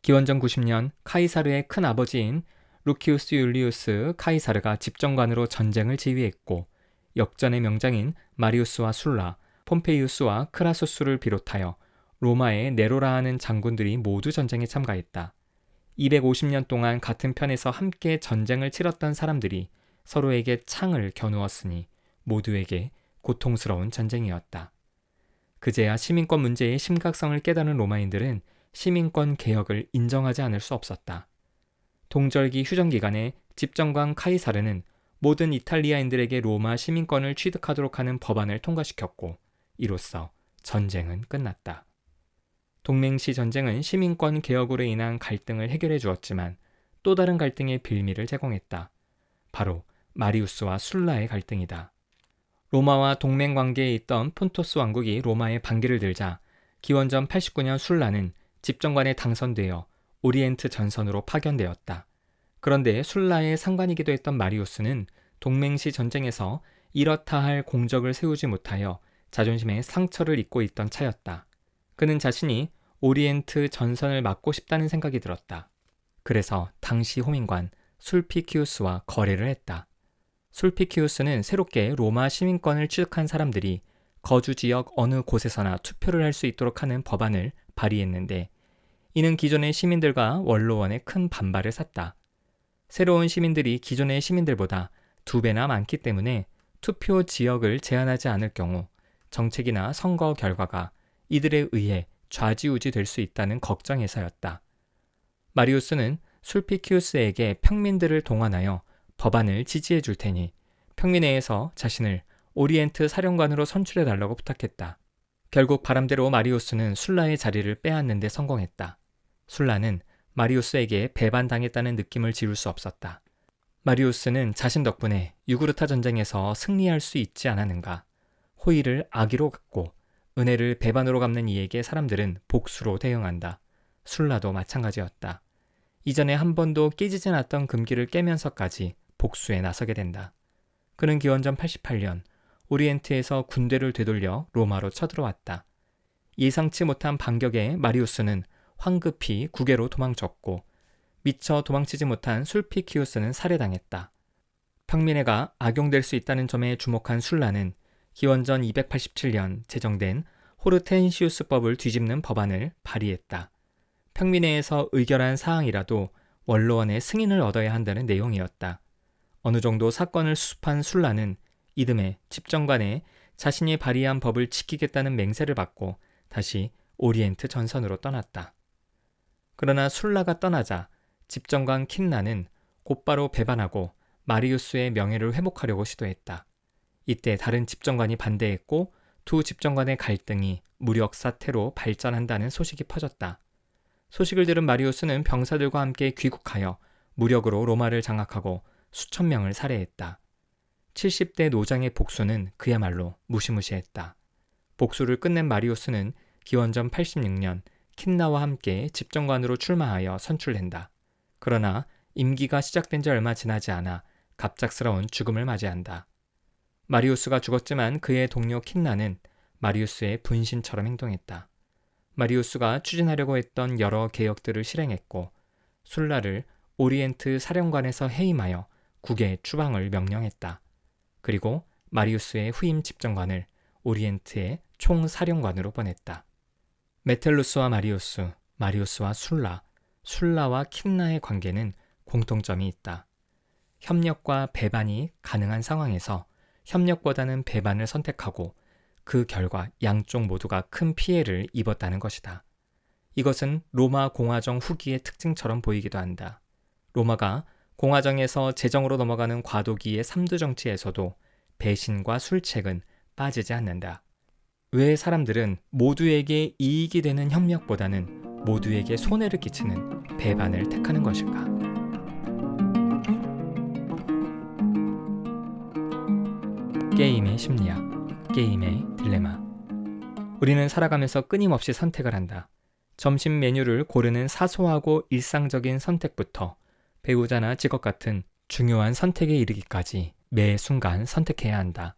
기원전 90년 카이사르의 큰 아버지인 루키우스 율리우스 카이사르가 집정관으로 전쟁을 지휘했고 역전의 명장인 마리우스와 술라, 폼페이우스와 크라소스를 비롯하여 로마의 네로라 하는 장군들이 모두 전쟁에 참가했다. 250년 동안 같은 편에서 함께 전쟁을 치렀던 사람들이 서로에게 창을 겨누었으니 모두에게 고통스러운 전쟁이었다. 그제야 시민권 문제의 심각성을 깨달은 로마인들은 시민권 개혁을 인정하지 않을 수 없었다. 동절기 휴전 기간에 집정관 카이사르는 모든 이탈리아인들에게 로마 시민권을 취득하도록 하는 법안을 통과시켰고 이로써 전쟁은 끝났다. 동맹시 전쟁은 시민권 개혁으로 인한 갈등을 해결해 주었지만 또 다른 갈등의 빌미를 제공했다. 바로 마리우스와 술라의 갈등이다. 로마와 동맹 관계에 있던 폰토스 왕국이 로마에 반기를 들자 기원전 89년 술라는 집정관에 당선되어 오리엔트 전선으로 파견되었다. 그런데 술라의 상관이기도 했던 마리우스는 동맹시 전쟁에서 이렇다 할 공적을 세우지 못하여 자존심에 상처를 입고 있던 차였다. 그는 자신이 오리엔트 전선을 맡고 싶다는 생각이 들었다. 그래서 당시 호민관 술피키우스와 거래를 했다. 술피키우스는 새롭게 로마 시민권을 취득한 사람들이 거주 지역 어느 곳에서나 투표를 할 수 있도록 하는 법안을 발의했는데 이는 기존의 시민들과 원로원의 큰 반발을 샀다. 새로운 시민들이 기존의 시민들보다 2배나 많기 때문에 투표 지역을 제한하지 않을 경우 정책이나 선거 결과가 이들에 의해 좌지우지 될 수 있다는 걱정에서였다. 마리우스는 술피키우스에게 평민들을 동원하여 법안을 지지해 줄 테니 평민회에서 자신을 오리엔트 사령관으로 선출해달라고 부탁했다. 결국 바람대로 마리우스는 술라의 자리를 빼앗는 데 성공했다. 술라는 마리우스에게 배반당했다는 느낌을 지울 수 없었다. 마리우스는 자신 덕분에 유구르타 전쟁에서 승리할 수 있지 않았는가. 호의를 악의로 갚고 은혜를 배반으로 갚는 이에게 사람들은 복수로 대응한다. 술라도 마찬가지였다. 이전에 한 번도 깨지지 않았던 금기를 깨면서까지 복수에 나서게 된다. 그는 기원전 88년 오리엔트에서 군대를 되돌려 로마로 쳐들어왔다. 예상치 못한 반격에 마리우스는 황급히 국외로 도망쳤고 미처 도망치지 못한 술피키우스는 살해당했다. 평민회가 악용될 수 있다는 점에 주목한 술라는 기원전 287년 제정된 호르텐시우스법을 뒤집는 법안을 발의했다. 평민회에서 의결한 사항이라도 원로원의 승인을 얻어야 한다는 내용이었다. 어느 정도 사건을 수습한 술라는 이듬해 집정관에 자신이 발의한 법을 지키겠다는 맹세를 받고 다시 오리엔트 전선으로 떠났다. 그러나 술라가 떠나자 집정관 킨나는 곧바로 배반하고 마리우스의 명예를 회복하려고 시도했다. 이때 다른 집정관이 반대했고 두 집정관의 갈등이 무력 사태로 발전한다는 소식이 퍼졌다. 소식을 들은 마리우스는 병사들과 함께 귀국하여 무력으로 로마를 장악하고 수천 명을 살해했다. 70대 노장의 복수는 그야말로 무시무시했다. 복수를 끝낸 마리우스는 기원전 86년 킨나와 함께 집정관으로 출마하여 선출된다. 그러나 임기가 시작된 지 얼마 지나지 않아 갑작스러운 죽음을 맞이한다. 마리우스가 죽었지만 그의 동료 킨나는 마리우스의 분신처럼 행동했다. 마리우스가 추진하려고 했던 여러 개혁들을 실행했고 술라를 오리엔트 사령관에서 해임하여 국외 추방을 명령했다. 그리고 마리우스의 후임 집정관을 오리엔트의 총사령관으로 보냈다. 메텔루스와 마리우스, 마리우스와 술라, 술라와 킨나의 관계는 공통점이 있다. 협력과 배반이 가능한 상황에서 협력보다는 배반을 선택하고 그 결과 양쪽 모두가 큰 피해를 입었다는 것이다. 이것은 로마 공화정 후기의 특징처럼 보이기도 한다. 로마가 공화정에서 제정으로 넘어가는 과도기의 삼두정치에서도 배신과 술책은 빠지지 않는다. 왜 사람들은 모두에게 이익이 되는 협력보다는 모두에게 손해를 끼치는 배반을 택하는 것일까? 게임의 심리학, 게임의 딜레마. 우리는 살아가면서 끊임없이 선택을 한다. 점심 메뉴를 고르는 사소하고 일상적인 선택부터 배우자나 직업 같은 중요한 선택에 이르기까지 매 순간 선택해야 한다.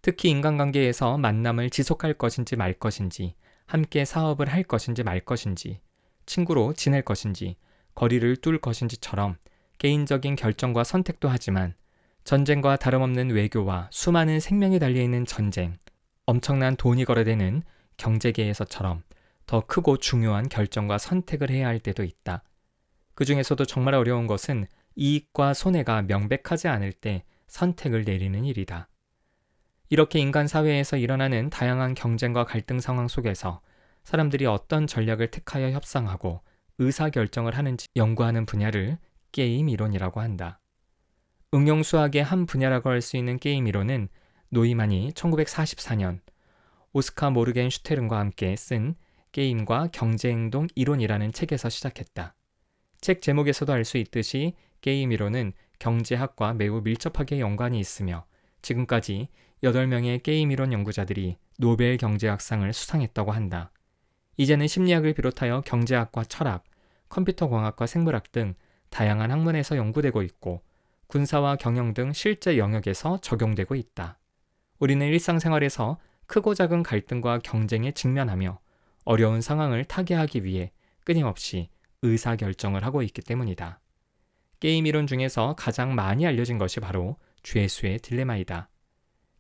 특히 인간관계에서 만남을 지속할 것인지 말 것인지 함께 사업을 할 것인지 말 것인지, 친구로 지낼 것인지, 거리를 뚫을 것인지처럼 개인적인 결정과 선택도 하지만 전쟁과 다름없는 외교와 수많은 생명이 달려있는 전쟁, 엄청난 돈이 거래되는 경제계에서처럼 더 크고 중요한 결정과 선택을 해야 할 때도 있다. 그 중에서도 정말 어려운 것은 이익과 손해가 명백하지 않을 때 선택을 내리는 일이다. 이렇게 인간 사회에서 일어나는 다양한 경쟁과 갈등 상황 속에서 사람들이 어떤 전략을 택하여 협상하고 의사결정을 하는지 연구하는 분야를 게임 이론이라고 한다. 응용수학의 한 분야라고 할 수 있는 게임 이론은 노이만이 1944년 오스카 모르겐 슈테른과 함께 쓴 게임과 경제행동 이론이라는 책에서 시작했다. 책 제목에서도 알 수 있듯이 게임 이론은 경제학과 매우 밀접하게 연관이 있으며 지금까지 8명의 게임 이론 연구자들이 노벨 경제학상을 수상했다고 한다. 이제는 심리학을 비롯하여 경제학과 철학, 컴퓨터공학과 생물학 등 다양한 학문에서 연구되고 있고 군사와 경영 등 실제 영역에서 적용되고 있다. 우리는 일상생활에서 크고 작은 갈등과 경쟁에 직면하며 어려운 상황을 타개하기 위해 끊임없이 의사결정을 하고 있기 때문이다. 게임 이론 중에서 가장 많이 알려진 것이 바로 죄수의 딜레마이다.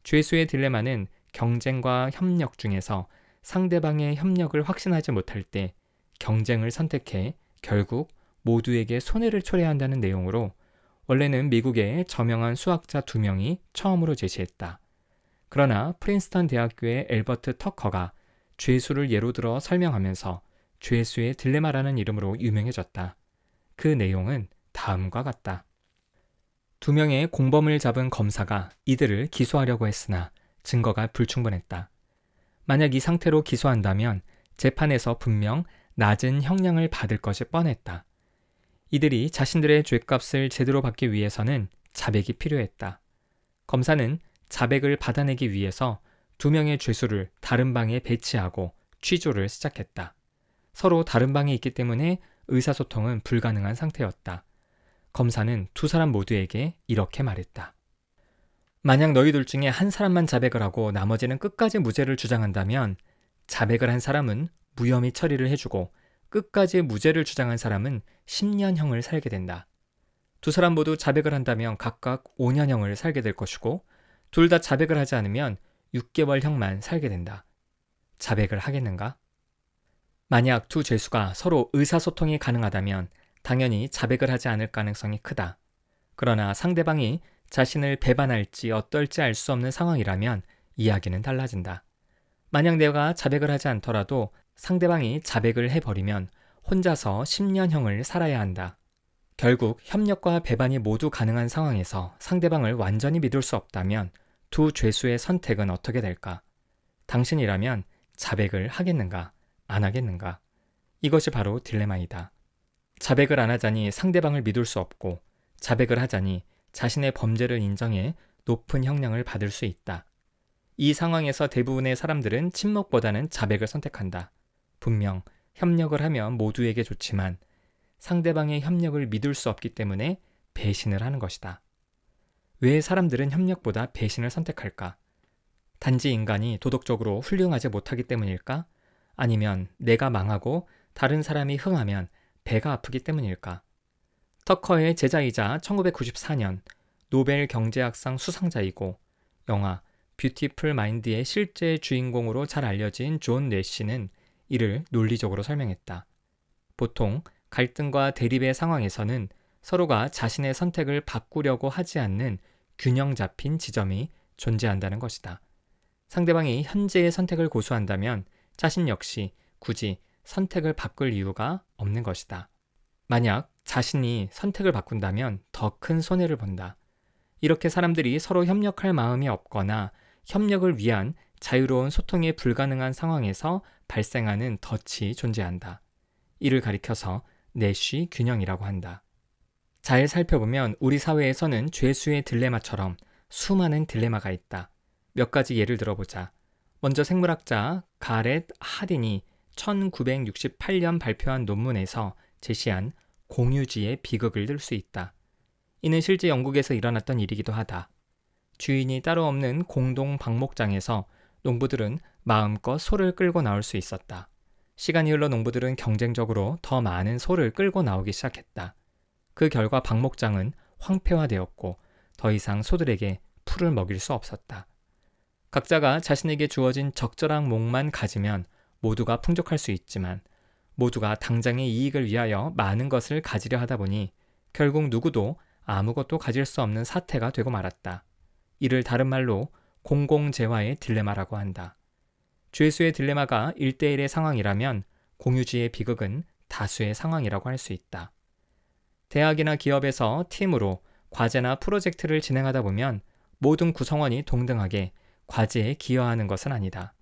죄수의 딜레마는 경쟁과 협력 중에서 상대방의 협력을 확신하지 못할 때 경쟁을 선택해 결국 모두에게 손해를 초래한다는 내용으로 원래는 미국의 저명한 수학자 2명이 처음으로 제시했다. 그러나 프린스턴 대학교의 엘버트 터커가 죄수를 예로 들어 설명하면서 죄수의 딜레마라는 이름으로 유명해졌다. 그 내용은 다음과 같다. 2명의 공범을 잡은 검사가 이들을 기소하려고 했으나 증거가 불충분했다. 만약 이 상태로 기소한다면 재판에서 분명 낮은 형량을 받을 것이 뻔했다. 이들이 자신들의 죄값을 제대로 받기 위해서는 자백이 필요했다. 검사는 자백을 받아내기 위해서 2명의 죄수를 다른 방에 배치하고 취조를 시작했다. 서로 다른 방에 있기 때문에 의사소통은 불가능한 상태였다. 검사는 2사람 모두에게 이렇게 말했다. 만약 너희 둘 중에 한 사람만 자백을 하고 나머지는 끝까지 무죄를 주장한다면 자백을 한 사람은 무혐의 처리를 해주고 끝까지 무죄를 주장한 사람은 10년형을 살게 된다. 2사람 모두 자백을 한다면 각각 5년형을 살게 될 것이고 둘 다 자백을 하지 않으면 6개월형만 살게 된다. 자백을 하겠는가? 만약 2 죄수가 서로 의사소통이 가능하다면 당연히 자백을 하지 않을 가능성이 크다. 그러나 상대방이 자신을 배반할지 어떨지 알 수 없는 상황이라면 이야기는 달라진다. 만약 내가 자백을 하지 않더라도 상대방이 자백을 해버리면 혼자서 10년형을 살아야 한다. 결국 협력과 배반이 모두 가능한 상황에서 상대방을 완전히 믿을 수 없다면 2 죄수의 선택은 어떻게 될까? 당신이라면 자백을 하겠는가? 안 하겠는가? 이것이 바로 딜레마이다. 자백을 안 하자니 상대방을 믿을 수 없고 자백을 하자니 자신의 범죄를 인정해 높은 형량을 받을 수 있다. 이 상황에서 대부분의 사람들은 침묵보다는 자백을 선택한다. 분명 협력을 하면 모두에게 좋지만 상대방의 협력을 믿을 수 없기 때문에 배신을 하는 것이다. 왜 사람들은 협력보다 배신을 선택할까? 단지 인간이 도덕적으로 훌륭하지 못하기 때문일까? 아니면 내가 망하고 다른 사람이 흥하면 배가 아프기 때문일까? 터커의 제자이자 1994년 노벨 경제학상 수상자이고 영화 뷰티풀 마인드의 실제 주인공으로 잘 알려진 존 뇌시는 이를 논리적으로 설명했다. 보통 갈등과 대립의 상황에서는 서로가 자신의 선택을 바꾸려고 하지 않는 균형 잡힌 지점이 존재한다는 것이다. 상대방이 현재의 선택을 고수한다면 자신 역시 굳이 선택을 바꿀 이유가 없는 것이다. 만약 자신이 선택을 바꾼다면 더 큰 손해를 본다. 이렇게 사람들이 서로 협력할 마음이 없거나 협력을 위한 자유로운 소통이 불가능한 상황에서 발생하는 덫이 존재한다. 이를 가리켜서 내쉬 균형이라고 한다. 잘 살펴보면 우리 사회에서는 죄수의 딜레마처럼 수많은 딜레마가 있다. 몇 가지 예를 들어보자. 먼저 생물학자 가렛 하딘이 1968년 발표한 논문에서 제시한 공유지의 비극을 들 수 있다. 이는 실제 영국에서 일어났던 일이기도 하다. 주인이 따로 없는 공동 방목장에서 농부들은 마음껏 소를 끌고 나올 수 있었다. 시간이 흘러 농부들은 경쟁적으로 더 많은 소를 끌고 나오기 시작했다. 그 결과 방목장은 황폐화되었고 더 이상 소들에게 풀을 먹일 수 없었다. 각자가 자신에게 주어진 적절한 목만 가지면 모두가 풍족할 수 있지만 모두가 당장의 이익을 위하여 많은 것을 가지려 하다 보니 결국 누구도 아무것도 가질 수 없는 사태가 되고 말았다. 이를 다른 말로 공공재화의 딜레마라고 한다. 죄수의 딜레마가 1대1의 상황이라면 공유지의 비극은 다수의 상황이라고 할 수 있다. 대학이나 기업에서 팀으로 과제나 프로젝트를 진행하다 보면 모든 구성원이 동등하게 과제에 기여하는 것은 아니다.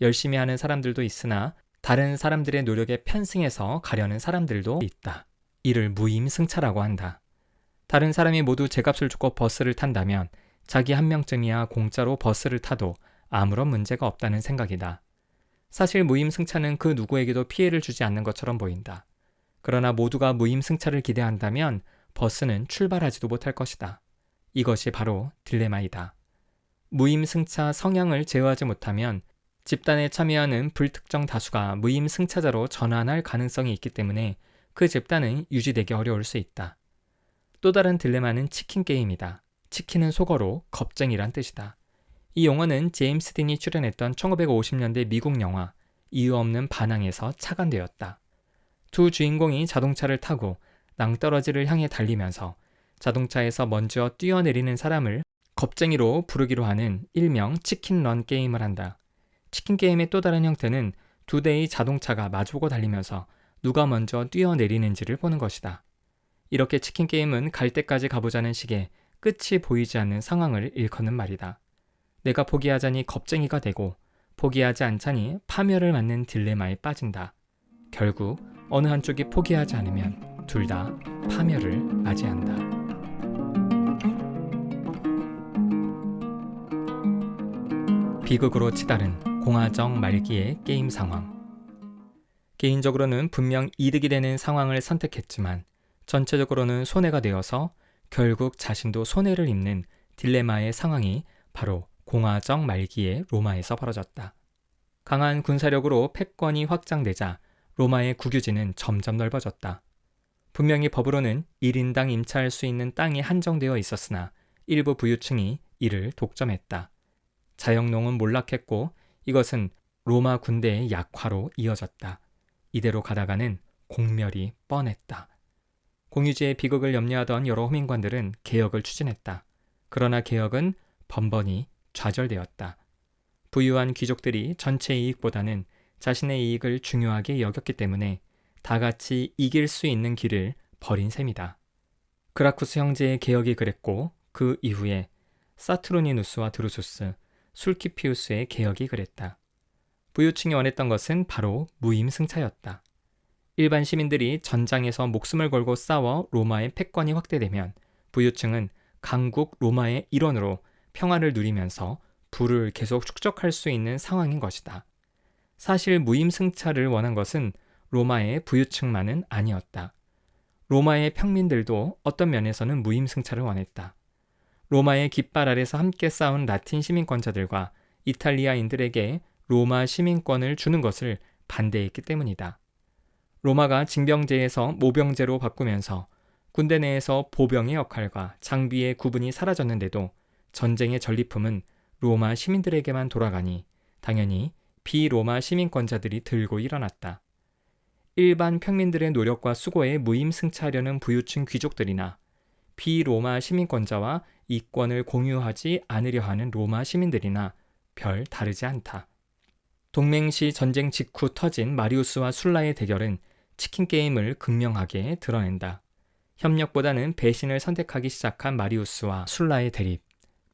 열심히 하는 사람들도 있으나 다른 사람들의 노력에 편승해서 가려는 사람들도 있다. 이를 무임승차라고 한다. 다른 사람이 모두 제값을 주고 버스를 탄다면 자기 한 명쯤이야 공짜로 버스를 타도 아무런 문제가 없다는 생각이다. 사실 무임승차는 그 누구에게도 피해를 주지 않는 것처럼 보인다. 그러나 모두가 무임승차를 기대한다면 버스는 출발하지도 못할 것이다. 이것이 바로 딜레마이다. 무임승차 성향을 제어하지 못하면 집단에 참여하는 불특정 다수가 무임승차자로 전환할 가능성이 있기 때문에 그 집단은 유지되기 어려울 수 있다. 또 다른 딜레마는 치킨 게임이다. 치킨은 속어로 겁쟁이란 뜻이다. 이 용어는 제임스 딘이 출연했던 1950년대 미국 영화 이유 없는 반항에서 착안되었다. 두 주인공이 자동차를 타고 낭떠러지를 향해 달리면서 자동차에서 먼저 뛰어내리는 사람을 겁쟁이로 부르기로 하는 일명 치킨런 게임을 한다. 치킨 게임의 또 다른 형태는 두 대의 자동차가 마주보고 달리면서 누가 먼저 뛰어내리는지를 보는 것이다. 이렇게 치킨 게임은 갈 때까지 가보자는 식의 끝이 보이지 않는 상황을 일컫는 말이다. 내가 포기하자니 겁쟁이가 되고 포기하지 않자니 파멸을 맞는 딜레마에 빠진다. 결국 어느 한쪽이 포기하지 않으면 둘 다 파멸을 맞이한다. 비극으로 치달은 공화정 말기의 게임 상황. 개인적으로는 분명 이득이 되는 상황을 선택했지만 전체적으로는 손해가 되어서 결국 자신도 손해를 입는 딜레마의 상황이 바로 공화정 말기의 로마에서 벌어졌다. 강한 군사력으로 패권이 확장되자 로마의 국유지는 점점 넓어졌다. 분명히 법으로는 1인당 임차할 수 있는 땅이 한정되어 있었으나 일부 부유층이 이를 독점했다. 자영농은 몰락했고 이것은 로마 군대의 약화로 이어졌다. 이대로 가다가는 공멸이 뻔했다. 공유지의 비극을 염려하던 여러 호민관들은 개혁을 추진했다. 그러나 개혁은 번번이 좌절되었다. 부유한 귀족들이 전체 이익보다는 자신의 이익을 중요하게 여겼기 때문에 다 같이 이길 수 있는 길을 버린 셈이다. 그라쿠스 형제의 개혁이 그랬고 그 이후에 사투르니누스와 드루수스, 술키피우스의 개혁이 그랬다. 부유층이 원했던 것은 바로 무임승차였다. 일반 시민들이 전장에서 목숨을 걸고 싸워 로마의 패권이 확대되면 부유층은 강국 로마의 일원으로 평화를 누리면서 부를 계속 축적할 수 있는 상황인 것이다. 사실 무임승차를 원한 것은 로마의 부유층만은 아니었다. 로마의 평민들도 어떤 면에서는 무임승차를 원했다. 로마의 깃발 아래서 함께 싸운 라틴 시민권자들과 이탈리아인들에게 로마 시민권을 주는 것을 반대했기 때문이다. 로마가 징병제에서 모병제로 바꾸면서 군대 내에서 보병의 역할과 장비의 구분이 사라졌는데도 전쟁의 전리품은 로마 시민들에게만 돌아가니 당연히 비로마 시민권자들이 들고 일어났다. 일반 평민들의 노력과 수고에 무임승차하려는 부유층 귀족들이나 비로마 시민권자와 이권을 공유하지 않으려 하는 로마 시민들이나 별 다르지 않다. 동맹시 전쟁 직후 터진 마리우스와 술라의 대결은 치킨 게임을 극명하게 드러낸다. 협력보다는 배신을 선택하기 시작한 마리우스와 술라의 대립,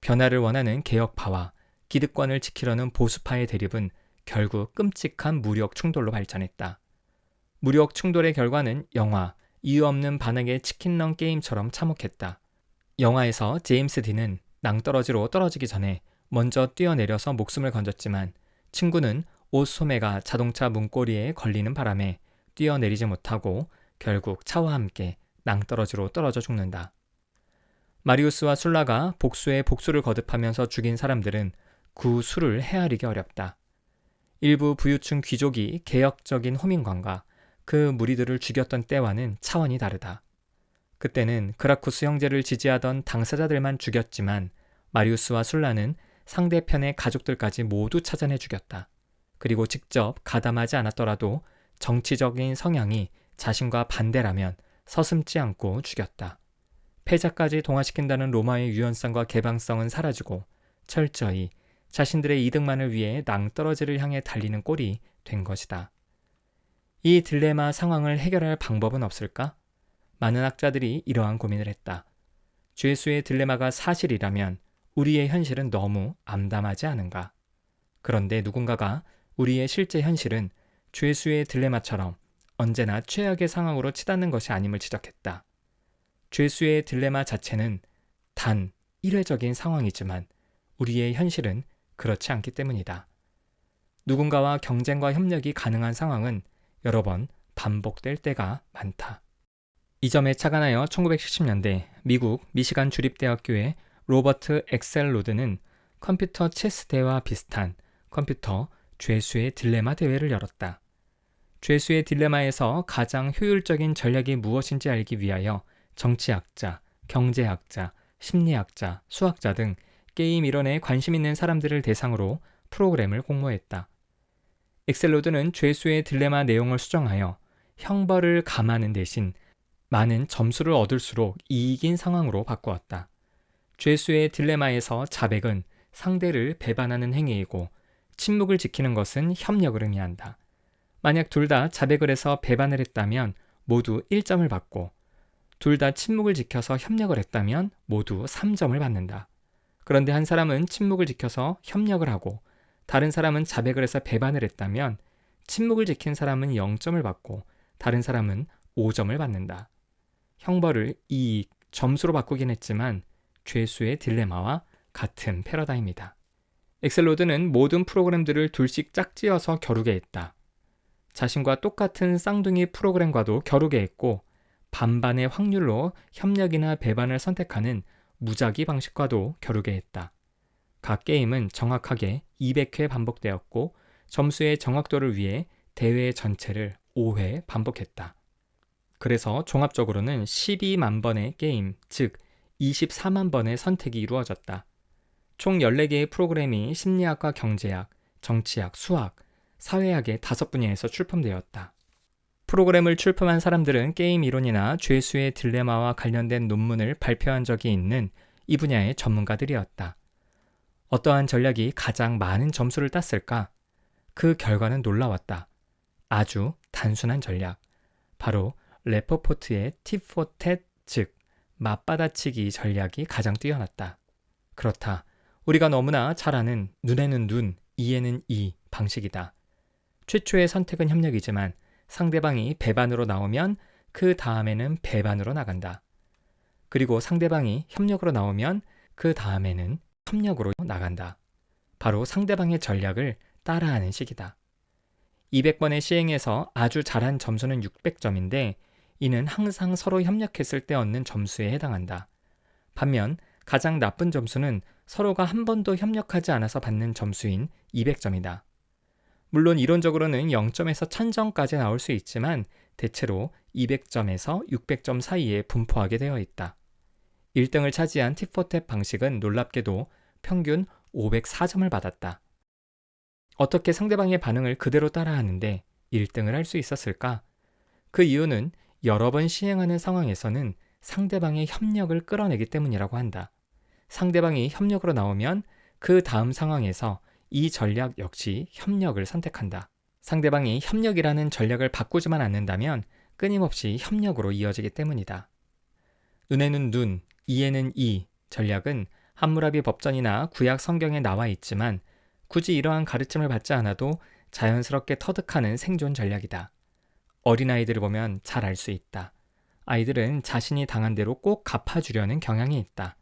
변화를 원하는 개혁파와 기득권을 지키려는 보수파의 대립은 결국 끔찍한 무력 충돌로 발전했다. 무력 충돌의 결과는 영화 이유 없는 반항의 치킨런 게임처럼 참혹했다. 영화에서 제임스 딘은 낭떠러지로 떨어지기 전에 먼저 뛰어내려서 목숨을 건졌지만 친구는 옷 소매가 자동차 문고리에 걸리는 바람에 뛰어내리지 못하고 결국 차와 함께 낭떠러지로 떨어져 죽는다. 마리우스와 술라가 복수에 복수를 거듭하면서 죽인 사람들은 그 수를 헤아리기 어렵다. 일부 부유층 귀족이 개혁적인 호민관과 그 무리들을 죽였던 때와는 차원이 다르다. 그때는 그라쿠스 형제를 지지하던 당사자들만 죽였지만 마리우스와 술라는 상대편의 가족들까지 모두 찾아내 죽였다. 그리고 직접 가담하지 않았더라도 정치적인 성향이 자신과 반대라면 서슴지 않고 죽였다. 패자까지 동화시킨다는 로마의 유연성과 개방성은 사라지고 철저히 자신들의 이득만을 위해 낭떠러지를 향해 달리는 꼴이 된 것이다. 이 딜레마 상황을 해결할 방법은 없을까? 많은 학자들이 이러한 고민을 했다. 죄수의 딜레마가 사실이라면 우리의 현실은 너무 암담하지 않은가? 그런데 누군가가 우리의 실제 현실은 죄수의 딜레마처럼 언제나 최악의 상황으로 치닫는 것이 아님을 지적했다. 죄수의 딜레마 자체는 단 일회적인 상황이지만 우리의 현실은 그렇지 않기 때문이다. 누군가와 경쟁과 협력이 가능한 상황은 여러 번 반복될 때가 많다. 이 점에 착안하여 1970년대 미국 미시간 주립대학교의 로버트 엑셀로드는 컴퓨터 체스 대회와 비슷한 컴퓨터 죄수의 딜레마 대회를 열었다. 죄수의 딜레마에서 가장 효율적인 전략이 무엇인지 알기 위하여 정치학자, 경제학자, 심리학자, 수학자 등 게임 이론에 관심 있는 사람들을 대상으로 프로그램을 공모했다. 엑셀로드는 죄수의 딜레마 내용을 수정하여 형벌을 감하는 대신 많은 점수를 얻을수록 이익인 상황으로 바꾸었다. 죄수의 딜레마에서 자백은 상대를 배반하는 행위이고 침묵을 지키는 것은 협력을 의미한다. 만약 둘 다 자백을 해서 배반을 했다면 모두 1점을 받고 둘 다 침묵을 지켜서 협력을 했다면 모두 3점을 받는다. 그런데 한 사람은 침묵을 지켜서 협력을 하고 다른 사람은 자백을 해서 배반을 했다면 침묵을 지킨 사람은 0점을 받고 다른 사람은 5점을 받는다. 형벌을 이익, 점수로 바꾸긴 했지만 죄수의 딜레마와 같은 패러다임이다. 엑셀로드는 모든 프로그램들을 둘씩 짝지어서 겨루게 했다. 자신과 똑같은 쌍둥이 프로그램과도 겨루게 했고 반반의 확률로 협력이나 배반을 선택하는 무작위 방식과도 겨루게 했다. 각 게임은 정확하게 200회 반복되었고 점수의 정확도를 위해 대회 전체를 5회 반복했다. 그래서 종합적으로는 12만 번의 게임, 즉 24만 번의 선택이 이루어졌다. 총 14개의 프로그램이 심리학과 경제학, 정치학, 수학, 사회학의 5분야에서 출품되었다. 프로그램을 출품한 사람들은 게임 이론이나 죄수의 딜레마와 관련된 논문을 발표한 적이 있는 이 분야의 전문가들이었다. 어떠한 전략이 가장 많은 점수를 땄을까? 그 결과는 놀라웠다. 아주 단순한 전략. 바로 레퍼포트의 tit-for-tat, 즉 맞받아치기 전략이 가장 뛰어났다. 그렇다. 우리가 너무나 잘 아는 눈에는 눈, 이에는 이 방식이다. 최초의 선택은 협력이지만 상대방이 배반으로 나오면 그 다음에는 배반으로 나간다. 그리고 상대방이 협력으로 나오면 그 다음에는 협력으로 나간다. 바로 상대방의 전략을 따라하는 식이다. 200번의 시행에서 아주 잘한 점수는 600점인데 이는 항상 서로 협력했을 때 얻는 점수에 해당한다. 반면 가장 나쁜 점수는 서로가 한 번도 협력하지 않아서 받는 점수인 200점이다. 물론 이론적으로는 0점에서 1000점까지 나올 수 있지만 대체로 200점에서 600점 사이에 분포하게 되어 있다. 1등을 차지한 tit-for-tat 방식은 놀랍게도 평균 504점을 받았다. 어떻게 상대방의 반응을 그대로 따라하는데 1등을 할 수 있었을까? 그 이유는 여러 번 시행하는 상황에서는 상대방의 협력을 끌어내기 때문이라고 한다. 상대방이 협력으로 나오면 그 다음 상황에서 이 전략 역시 협력을 선택한다. 상대방이 협력이라는 전략을 바꾸지만 않는다면 끊임없이 협력으로 이어지기 때문이다. 눈에는 눈, 이에는 이 전략은 함무라비 법전이나 구약 성경에 나와 있지만 굳이 이러한 가르침을 받지 않아도 자연스럽게 터득하는 생존 전략이다. 어린아이들을 보면 잘 알 수 있다. 아이들은 자신이 당한 대로 꼭 갚아주려는 경향이 있다.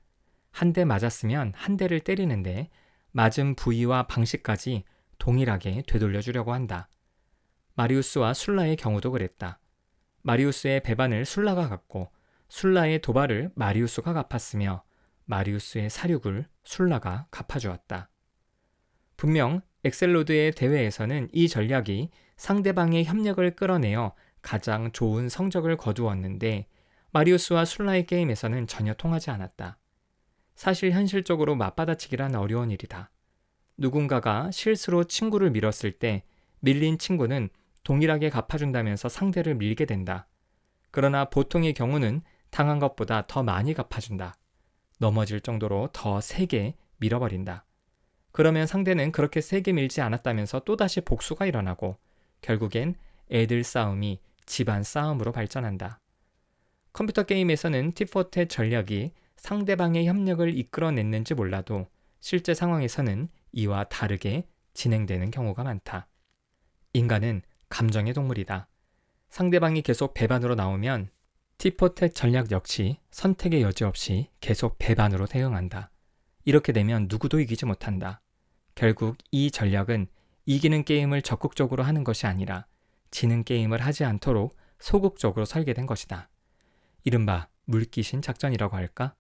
한 대 맞았으면 한 대를 때리는데 맞은 부위와 방식까지 동일하게 되돌려주려고 한다. 마리우스와 술라의 경우도 그랬다. 마리우스의 배반을 술라가 갚고 술라의 도발을 마리우스가 갚았으며 마리우스의 사륙을 술라가 갚아주었다. 분명 엑셀로드의 대회에서는 이 전략이 상대방의 협력을 끌어내어 가장 좋은 성적을 거두었는데 마리우스와 술라의 게임에서는 전혀 통하지 않았다. 사실 현실적으로 맞받아치기란 어려운 일이다. 누군가가 실수로 친구를 밀었을 때 밀린 친구는 동일하게 갚아준다면서 상대를 밀게 된다. 그러나 보통의 경우는 당한 것보다 더 많이 갚아준다. 넘어질 정도로 더 세게 밀어버린다. 그러면 상대는 그렇게 세게 밀지 않았다면서 또다시 복수가 일어나고 결국엔 애들 싸움이 집안 싸움으로 발전한다. 컴퓨터 게임에서는 팁포텟 전략이 상대방의 협력을 이끌어냈는지 몰라도 실제 상황에서는 이와 다르게 진행되는 경우가 많다. 인간은 감정의 동물이다. 상대방이 계속 배반으로 나오면 팁포텟 전략 역시 선택의 여지 없이 계속 배반으로 대응한다. 이렇게 되면 누구도 이기지 못한다. 결국 이 전략은 이기는 게임을 적극적으로 하는 것이 아니라 지는 게임을 하지 않도록 소극적으로 설계된 것이다. 이른바 물귀신 작전이라고 할까?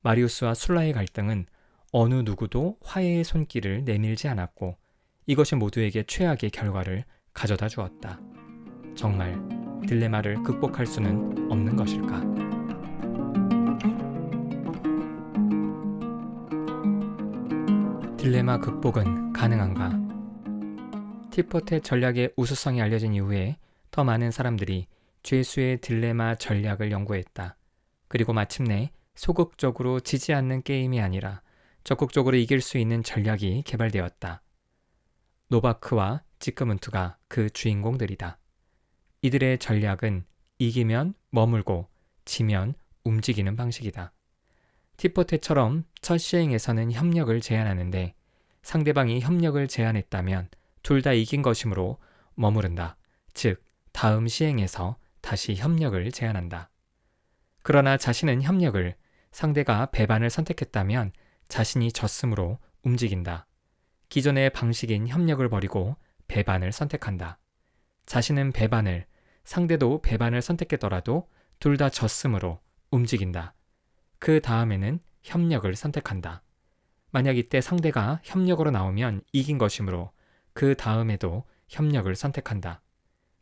마리우스와 술라의 갈등은 어느 누구도 화해의 손길을 내밀지 않았고 이것이 모두에게 최악의 결과를 가져다 주었다. 정말 딜레마를 극복할 수는 없는 것일까? 딜레마 극복은 가능한가? 팁포텟 전략의 우수성이 알려진 이후에 더 많은 사람들이 죄수의 딜레마 전략을 연구했다. 그리고 마침내 소극적으로 지지 않는 게임이 아니라 적극적으로 이길 수 있는 전략이 개발되었다. 노바크와 지크문트가 그 주인공들이다. 이들의 전략은 이기면 머물고 지면 움직이는 방식이다. 팁포텟처럼 첫 시행에서는 협력을 제안하는데 상대방이 협력을 제안했다면 둘 다 이긴 것이므로 머무른다. 즉, 다음 시행에서 다시 협력을 제안한다. 그러나 자신은 협력을, 상대가 배반을 선택했다면 자신이 졌으므로 움직인다. 기존의 방식인 협력을 버리고 배반을 선택한다. 자신은 배반을, 상대도 배반을 선택했더라도 둘 다 졌으므로 움직인다. 그 다음에는 협력을 선택한다. 만약 이때 상대가 협력으로 나오면 이긴 것이므로 그 다음에도 협력을 선택한다.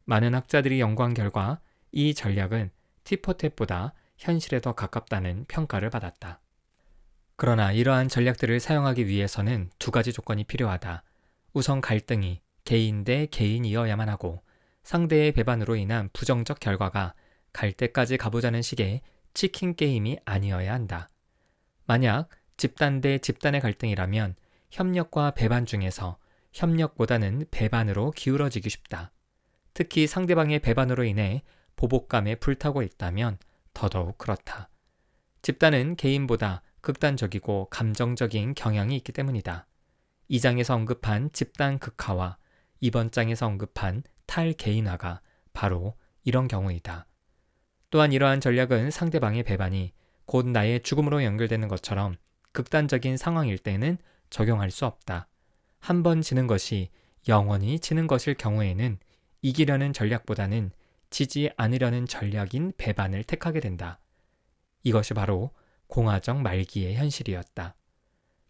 많은 학자들이 연구한 결과 이 전략은 팁포텟보다 현실에 더 가깝다는 평가를 받았다. 그러나 이러한 전략들을 사용하기 위해서는 두 가지 조건이 필요하다. 우선 갈등이 개인 대 개인이어야만 하고 상대의 배반으로 인한 부정적 결과가 갈 때까지 가보자는 식의 치킨 게임이 아니어야 한다. 만약 집단 대 집단의 갈등이라면 협력과 배반 중에서 협력보다는 배반으로 기울어지기 쉽다. 특히 상대방의 배반으로 인해 보복감에 불타고 있다면 더더욱 그렇다. 집단은 개인보다 극단적이고 감정적인 경향이 있기 때문이다. 2장에서 언급한 집단 극화와 이번 장에서 언급한 탈개인화가 바로 이런 경우이다. 또한 이러한 전략은 상대방의 배반이 곧 나의 죽음으로 연결되는 것처럼 극단적인 상황일 때는 적용할 수 없다. 한 번 지는 것이 영원히 지는 것일 경우에는 이기려는 전략보다는 지지 않으려는 전략인 배반을 택하게 된다. 이것이 바로 공화정 말기의 현실이었다.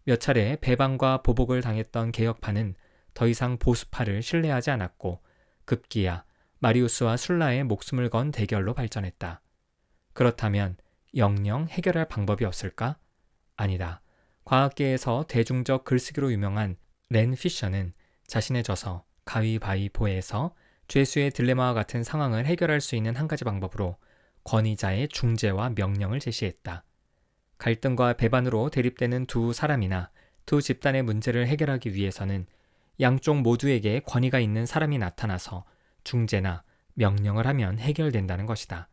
몇 차례 배반과 보복을 당했던 개혁파는 더 이상 보수파를 신뢰하지 않았고 급기야 마리우스와 술라의 목숨을 건 대결로 발전했다. 그렇다면 영영 해결할 방법이 없을까? 아니다. 과학계에서 대중적 글쓰기로 유명한 렌 피셔는 자신의 저서 가위바위보에서 죄수의 딜레마와 같은 상황을 해결할 수 있는 한 가지 방법으로 권위자의 중재와 명령을 제시했다. 갈등과 배반으로 대립되는 두 사람이나 두 집단의 문제를 해결하기 위해서는 양쪽 모두에게 권위가 있는 사람이 나타나서 중재나 명령을 하면 해결된다는 것이다.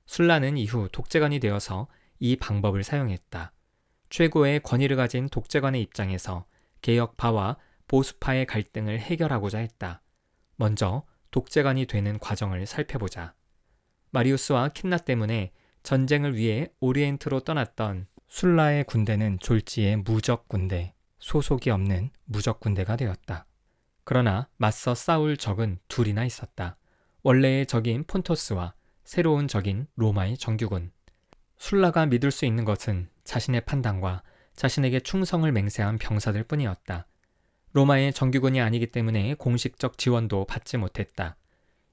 술라는 이후 독재관이 되어서 이 방법을 사용했다. 최고의 권위를 가진 독재관의 입장에서 개혁파와 보수파의 갈등을 해결하고자 했다. 먼저 독재관이 되는 과정을 살펴보자. 마리우스와 킨나 때문에 전쟁을 위해 오리엔트로 떠났던 술라의 군대는 졸지의 무적 군대, 소속이 없는 무적 군대가 되었다. 그러나 맞서 싸울 적은 둘이나 있었다. 원래의 적인 폰토스와 새로운 적인 로마의 정규군. 술라가 믿을 수 있는 것은 자신의 판단과 자신에게 충성을 맹세한 병사들 뿐이었다. 로마의 정규군이 아니기 때문에 공식적 지원도 받지 못했다.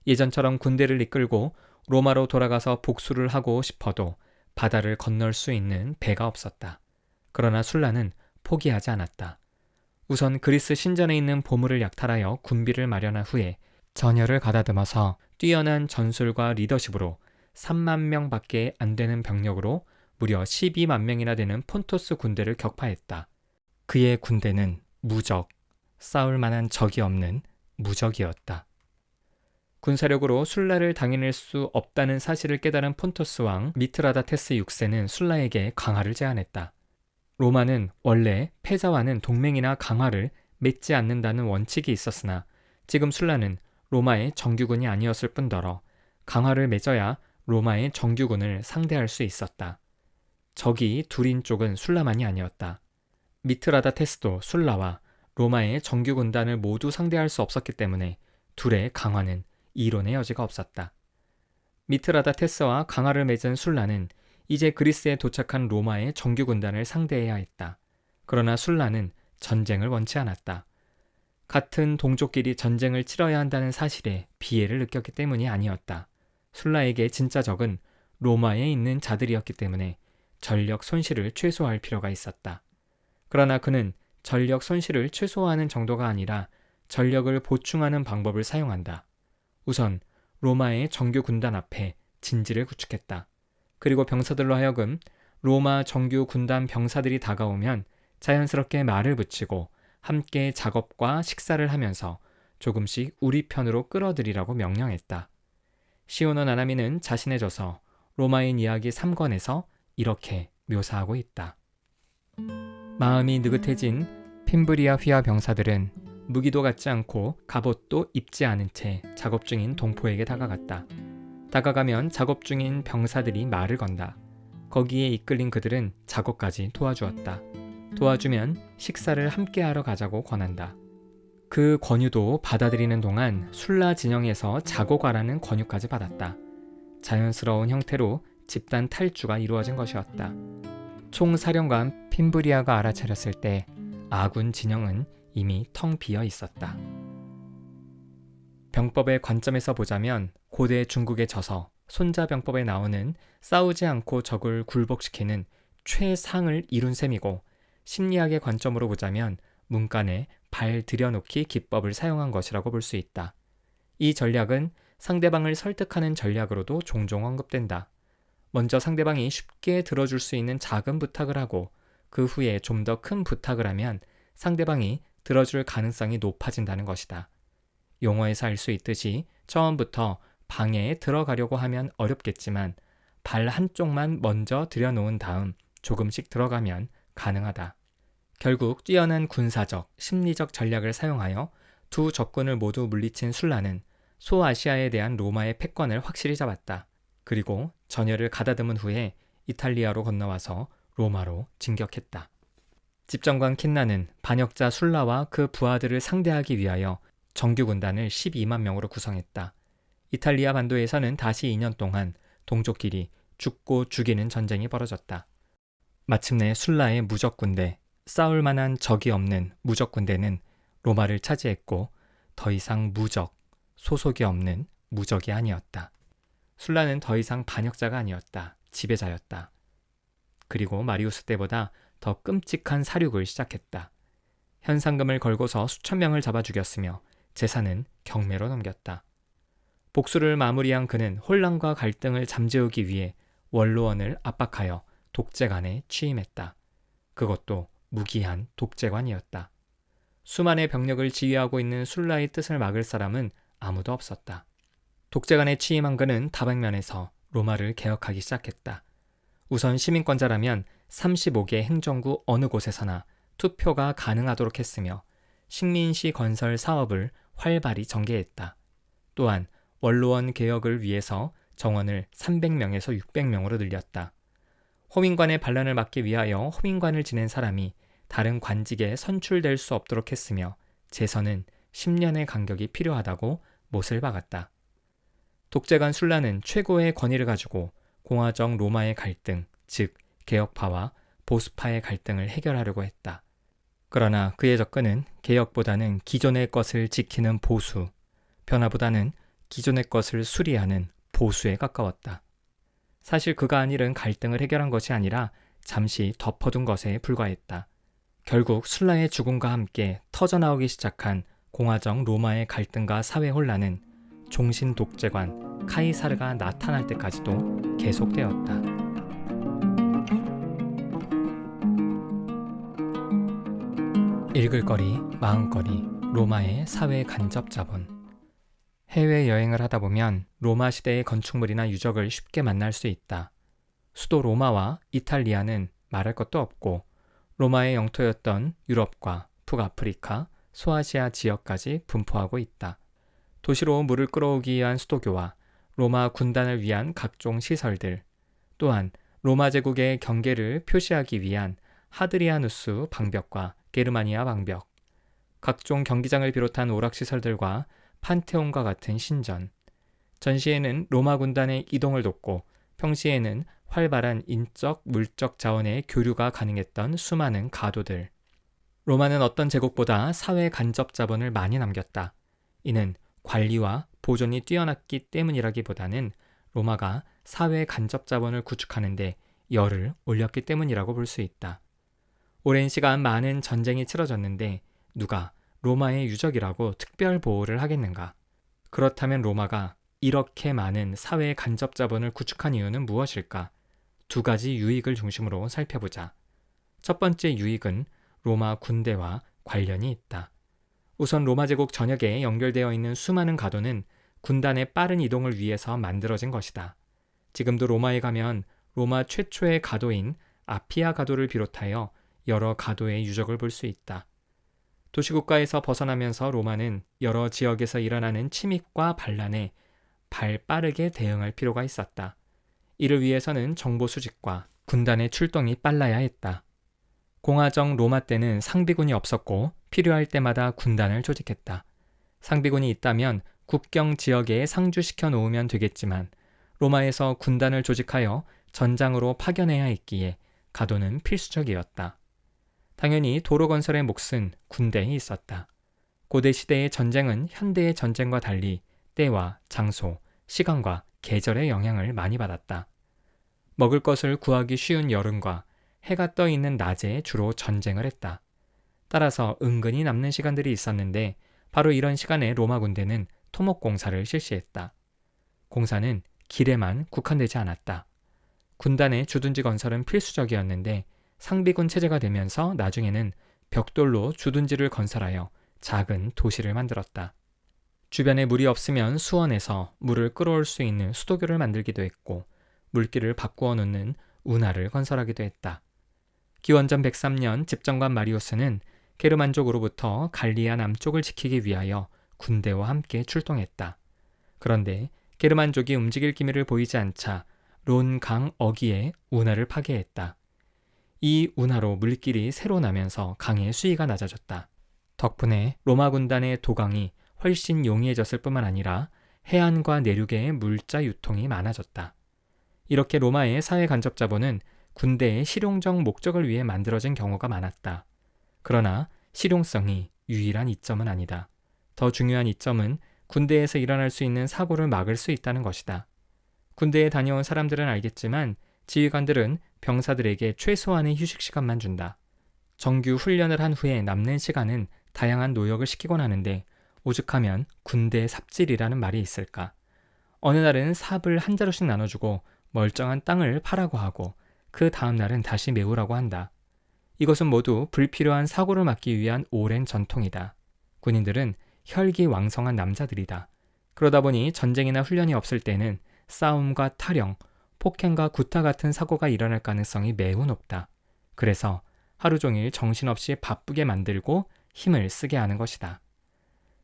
예전처럼 군대를 이끌고 로마로 돌아가서 복수를 하고 싶어도 바다를 건널 수 있는 배가 없었다. 그러나 술라는 포기하지 않았다. 우선 그리스 신전에 있는 보물을 약탈하여 군비를 마련한 후에 전열을 가다듬어서 뛰어난 전술과 리더십으로 3만 명밖에 안 되는 병력으로 무려 12만 명이나 되는 폰토스 군대를 격파했다. 그의 군대는 무적, 싸울 만한 적이 없는 무적이었다. 군사력으로 술라를 당해낼 수 없다는 사실을 깨달은 폰토스 왕 미트라다테스 6세는 술라에게 강화를 제안했다. 로마는 원래 패자와는 동맹이나 강화를 맺지 않는다는 원칙이 있었으나 지금 술라는 로마의 정규군이 아니었을 뿐더러 강화를 맺어야 로마의 정규군을 상대할 수 있었다. 적이 둘인 쪽은 술라만이 아니었다. 미트라다테스도 술라와 로마의 정규군단을 모두 상대할 수 없었기 때문에 둘의 강화는 이론의 여지가 없었다. 미트라다테스와 강화를 맺은 술라는 이제 그리스에 도착한 로마의 정규군단을 상대해야 했다. 그러나 술라는 전쟁을 원치 않았다. 같은 동족끼리 전쟁을 치러야 한다는 사실에 비애를 느꼈기 때문이 아니었다. 술라에게 진짜 적은 로마에 있는 자들이었기 때문에 전력 손실을 최소화할 필요가 있었다. 그러나 그는 전력 손실을 최소화하는 정도가 아니라 전력을 보충하는 방법을 사용한다. 우선 로마의 정규 군단 앞에 진지를 구축했다. 그리고 병사들로 하여금 로마 정규 군단 병사들이 다가오면 자연스럽게 말을 붙이고 함께 작업과 식사를 하면서 조금씩 우리 편으로 끌어들이라고 명령했다. 시오노 나나미는 자신의 저서 로마인 이야기 3권에서 이렇게 묘사하고 있다. 마음이 느긋해진 핀브리아 휘하 병사들은 무기도 갖지 않고 갑옷도 입지 않은 채 작업 중인 동포에게 다가갔다. 다가가면 작업 중인 병사들이 말을 건다. 거기에 이끌린 그들은 작업까지 도와주었다. 도와주면 식사를 함께하러 가자고 권한다. 그 권유도 받아들이는 동안 술라 진영에서 자고 가라는 권유까지 받았다. 자연스러운 형태로 집단 탈주가 이루어진 것이었다. 총사령관 핀브리아가 알아차렸을 때 아군 진영은 이미 텅 비어 있었다. 병법의 관점에서 보자면 고대 중국의 저서 손자병법에 나오는 싸우지 않고 적을 굴복시키는 최상을 이룬 셈이고, 심리학의 관점으로 보자면 문간에 발 들여놓기 기법을 사용한 것이라고 볼 수 있다. 이 전략은 상대방을 설득하는 전략으로도 종종 언급된다. 먼저 상대방이 쉽게 들어줄 수 있는 작은 부탁을 하고 그 후에 좀 더 큰 부탁을 하면 상대방이 들어줄 가능성이 높아진다는 것이다. 용어에서 알 수 있듯이 처음부터 방에 들어가려고 하면 어렵겠지만 발 한쪽만 먼저 들여놓은 다음 조금씩 들어가면 가능하다. 결국 뛰어난 군사적, 심리적 전략을 사용하여 두 적군을 모두 물리친 술라는 소아시아에 대한 로마의 패권을 확실히 잡았다. 그리고 전열을 가다듬은 후에 이탈리아로 건너와서 로마로 진격했다. 집정관 킨나는 반역자 술라와 그 부하들을 상대하기 위하여 정규군단을 12만 명으로 구성했다. 이탈리아 반도에서는 다시 2년 동안 동족끼리 죽고 죽이는 전쟁이 벌어졌다. 마침내 술라의 무적군대, 싸울 만한 적이 없는 무적군대는 로마를 차지했고 더 이상 무적, 소속이 없는 무적이 아니었다. 술라는 더 이상 반역자가 아니었다. 지배자였다. 그리고 마리우스 때보다 더 끔찍한 사륙을 시작했다. 현상금을 걸고서 수천 명을 잡아 죽였으며 재산은 경매로 넘겼다. 복수를 마무리한 그는 혼란과 갈등을 잠재우기 위해 원로원을 압박하여 독재관에 취임했다. 그것도 무기한 독재관이었다. 수만의 병력을 지휘하고 있는 술라의 뜻을 막을 사람은 아무도 없었다. 독재관에 취임한 그는 다방면에서 로마를 개혁하기 시작했다. 우선 시민권자라면 35개 행정구 어느 곳에서나 투표가 가능하도록 했으며 식민시 건설 사업을 활발히 전개했다. 또한 원로원 개혁을 위해서 정원을 300명에서 600명으로 늘렸다. 호민관의 반란을 막기 위하여 호민관을 지낸 사람이 다른 관직에 선출될 수 없도록 했으며 재선은 10년의 간격이 필요하다고 못을 박았다. 독재관 술라는 최고의 권위를 가지고 공화정 로마의 갈등, 즉 개혁파와 보수파의 갈등을 해결하려고 했다. 그러나 그의 접근은 개혁보다는 기존의 것을 지키는 보수, 변화보다는 기존의 것을 수리하는 보수에 가까웠다. 사실 그가 한 일은 갈등을 해결한 것이 아니라 잠시 덮어둔 것에 불과했다. 결국 술라의 죽음과 함께 터져나오기 시작한 공화정 로마의 갈등과 사회 혼란은 종신 독재관 카이사르가 나타날 때까지도 계속되었다. 읽을거리, 마음거리, 로마의 사회 간접 자본. 해외여행을 하다 보면 로마 시대의 건축물이나 유적을 쉽게 만날 수 있다. 수도 로마와 이탈리아는 말할 것도 없고 로마의 영토였던 유럽과 북아프리카, 소아시아 지역까지 분포하고 있다. 도시로 물을 끌어오기 위한 수도교와 로마 군단을 위한 각종 시설들, 또한 로마 제국의 경계를 표시하기 위한 하드리아누스 방벽과 게르마니아 방벽, 각종 경기장을 비롯한 오락시설들과 판테온과 같은 신전, 전시에는 로마 군단의 이동을 돕고 평시에는 활발한 인적, 물적 자원의 교류가 가능했던 수많은 가도들. 로마는 어떤 제국보다 사회 간접 자본을 많이 남겼다. 이는 관리와 보존이 뛰어났기 때문이라기보다는 로마가 사회 간접 자본을 구축하는 데 열을 올렸기 때문이라고 볼 수 있다. 오랜 시간 많은 전쟁이 치러졌는데 누가 로마의 유적이라고 특별 보호를 하겠는가? 그렇다면 로마가 이렇게 많은 사회 간접 자본을 구축한 이유는 무엇일까? 두 가지 유익을 중심으로 살펴보자. 첫 번째 유익은 로마 군대와 관련이 있다. 우선 로마 제국 전역에 연결되어 있는 수많은 가도는 군단의 빠른 이동을 위해서 만들어진 것이다. 지금도 로마에 가면 로마 최초의 가도인 아피아 가도를 비롯하여 여러 가도의 유적을 볼 수 있다. 도시국가에서 벗어나면서 로마는 여러 지역에서 일어나는 침입과 반란에 발 빠르게 대응할 필요가 있었다. 이를 위해서는 정보 수집과 군단의 출동이 빨라야 했다. 공화정 로마 때는 상비군이 없었고 필요할 때마다 군단을 조직했다. 상비군이 있다면 국경 지역에 상주시켜 놓으면 되겠지만 로마에서 군단을 조직하여 전장으로 파견해야 했기에 가도는 필수적이었다. 당연히 도로 건설의 몫은 군대에 있었다. 고대 시대의 전쟁은 현대의 전쟁과 달리 때와 장소, 시간과 계절의 영향을 많이 받았다. 먹을 것을 구하기 쉬운 여름과 해가 떠 있는 낮에 주로 전쟁을 했다. 따라서 은근히 남는 시간들이 있었는데 바로 이런 시간에 로마 군대는 토목공사를 실시했다. 공사는 길에만 국한되지 않았다. 군단의 주둔지 건설은 필수적이었는데 상비군 체제가 되면서 나중에는 벽돌로 주둔지를 건설하여 작은 도시를 만들었다. 주변에 물이 없으면 수원에서 물을 끌어올 수 있는 수도교를 만들기도 했고 물길을 바꾸어 놓는 운하를 건설하기도 했다. 기원전 103년 집정관 마리우스는 게르만족으로부터 갈리아 남쪽을 지키기 위하여 군대와 함께 출동했다. 그런데 게르만족이 움직일 기미를 보이지 않자 론강 어귀에 운하를 파괴했다. 이 운하로 물길이 새로 나면서 강의 수위가 낮아졌다. 덕분에 로마 군단의 도강이 훨씬 용이해졌을 뿐만 아니라 해안과 내륙의 물자 유통이 많아졌다. 이렇게 로마의 사회 간접 자본은 군대의 실용적 목적을 위해 만들어진 경우가 많았다. 그러나 실용성이 유일한 이점은 아니다. 더 중요한 이점은 군대에서 일어날 수 있는 사고를 막을 수 있다는 것이다. 군대에 다녀온 사람들은 알겠지만 지휘관들은 병사들에게 최소한의 휴식 시간만 준다. 정규 훈련을 한 후에 남는 시간은 다양한 노역을 시키곤 하는데 오죽하면 군대 삽질이라는 말이 있을까. 어느 날은 삽을 한 자루씩 나눠주고 멀쩡한 땅을 파라고 하고 그 다음 날은 다시 메우라고 한다. 이것은 모두 불필요한 사고를 막기 위한 오랜 전통이다. 군인들은 혈기왕성한 남자들이다. 그러다 보니 전쟁이나 훈련이 없을 때는 싸움과 타령, 폭행과 구타 같은 사고가 일어날 가능성이 매우 높다. 그래서 하루 종일 정신없이 바쁘게 만들고 힘을 쓰게 하는 것이다.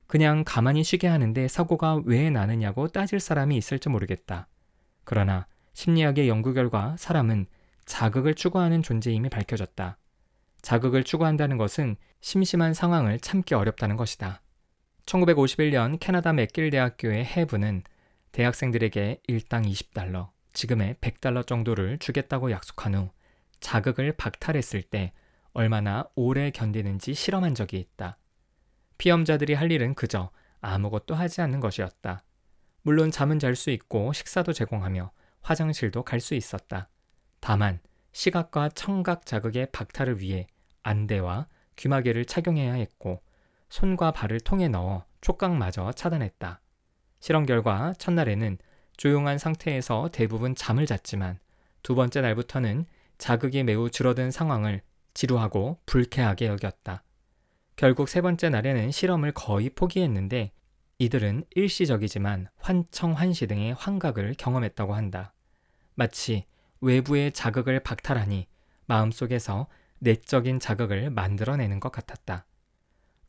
그냥 가만히 쉬게 하는데 사고가 왜 나느냐고 따질 사람이 있을지 모르겠다. 그러나 심리학의 연구 결과 사람은 자극을 추구하는 존재임이 밝혀졌다. 자극을 추구한다는 것은 심심한 상황을 참기 어렵다는 것이다. 1951년 캐나다 맥길 대학교의 해부는 대학생들에게 일당 20달러, 지금의 $100 정도를 주겠다고 약속한 후 자극을 박탈했을 때 얼마나 오래 견디는지 실험한 적이 있다. 피험자들이 할 일은 그저 아무것도 하지 않는 것이었다. 물론 잠은 잘 수 있고 식사도 제공하며 화장실도 갈 수 있었다. 다만 시각과 청각 자극의 박탈을 위해 안대와 귀마개를 착용해야 했고 손과 발을 통에 넣어 촉각마저 차단했다. 실험 결과 첫날에는 조용한 상태에서 대부분 잠을 잤지만 두 번째 날부터는 자극이 매우 줄어든 상황을 지루하고 불쾌하게 여겼다. 결국 세 번째 날에는 실험을 거의 포기했는데 이들은 일시적이지만 환청환시 등의 환각을 경험했다고 한다. 마치 외부의 자극을 박탈하니 마음속에서 내적인 자극을 만들어내는 것 같았다.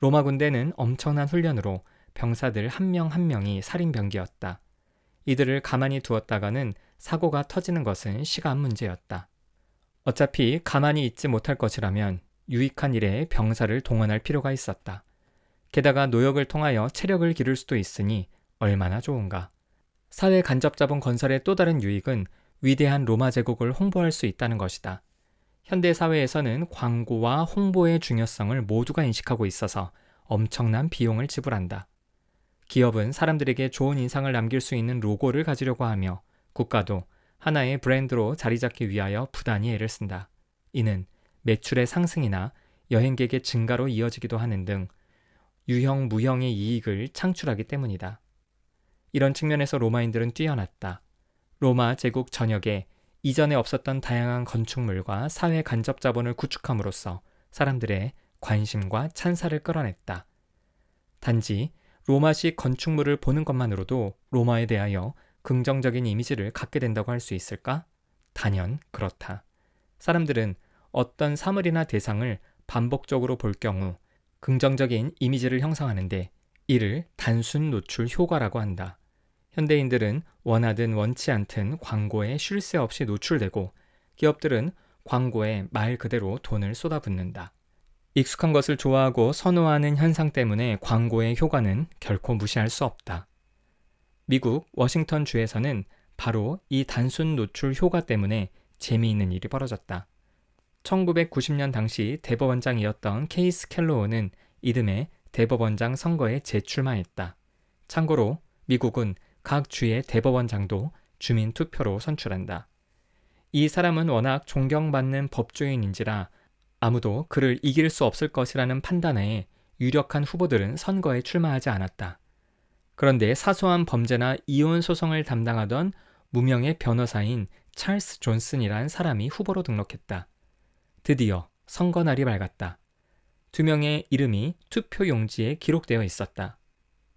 로마 군대는 엄청난 훈련으로 병사들 한 명 한 명이 살인병기였다. 이들을 가만히 두었다가는 사고가 터지는 것은 시간 문제였다. 어차피 가만히 있지 못할 것이라면 유익한 일에 병사를 동원할 필요가 있었다. 게다가 노역을 통하여 체력을 기를 수도 있으니 얼마나 좋은가. 사회 간접자본 건설의 또 다른 유익은 위대한 로마 제국을 홍보할 수 있다는 것이다. 현대 사회에서는 광고와 홍보의 중요성을 모두가 인식하고 있어서 엄청난 비용을 지불한다. 기업은 사람들에게 좋은 인상을 남길 수 있는 로고를 가지려고 하며 국가도 하나의 브랜드로 자리 잡기 위하여 부단히 애를 쓴다. 이는 매출의 상승이나 여행객의 증가로 이어지기도 하는 등 유형 무형의 이익을 창출하기 때문이다. 이런 측면에서 로마인들은 뛰어났다. 로마 제국 전역에 이전에 없었던 다양한 건축물과 사회 간접 자본을 구축함으로써 사람들의 관심과 찬사를 끌어냈다. 단지 로마식 건축물을 보는 것만으로도 로마에 대하여 긍정적인 이미지를 갖게 된다고 할 수 있을까? 단연 그렇다. 사람들은 어떤 사물이나 대상을 반복적으로 볼 경우 긍정적인 이미지를 형성하는데 이를 단순 노출 효과라고 한다. 현대인들은 원하든 원치 않든 광고에 쉴 새 없이 노출되고 기업들은 광고에 말 그대로 돈을 쏟아붓는다. 익숙한 것을 좋아하고 선호하는 현상 때문에 광고의 효과는 결코 무시할 수 없다. 미국 워싱턴 주에서는 바로 이 단순 노출 효과 때문에 재미있는 일이 벌어졌다. 1990년 당시 대법원장이었던 케이스 켈로우는 이듬해 대법원장 선거에 재출마했다. 참고로 미국은 각 주의 대법원장도 주민 투표로 선출한다. 이 사람은 워낙 존경받는 법조인인지라 아무도 그를 이길 수 없을 것이라는 판단하에 유력한 후보들은 선거에 출마하지 않았다. 그런데 사소한 범죄나 이혼 소송을 담당하던 무명의 변호사인 찰스 존슨이란 사람이 후보로 등록했다. 드디어 선거날이 밝았다. 두 명의 이름이 투표 용지에 기록되어 있었다.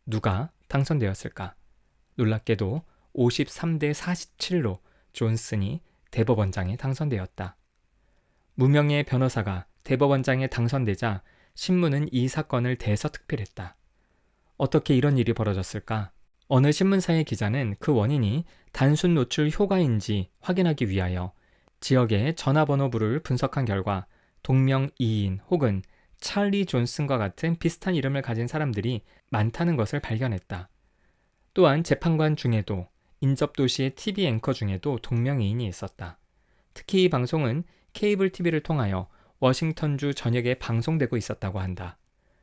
누가 당선되었을까? 놀랍게도 53대 47로 존슨이 대법원장에 당선되었다. 무명의 변호사가 대법원장에 당선되자 신문은 이 사건을 대서특필했다. 어떻게 이런 일이 벌어졌을까? 어느 신문사의 기자는 그 원인이 단순 노출 효과인지 확인하기 위하여 지역의 전화번호부를 분석한 결과 동명이인 혹은 찰리 존슨과 같은 비슷한 이름을 가진 사람들이 많다는 것을 발견했다. 또한 재판관 중에도 인접도시의 TV 앵커 중에도 동명이인이 있었다. 특히 이 방송은 케이블 TV를 통하여 워싱턴주 전역에 방송되고 있었다고 한다.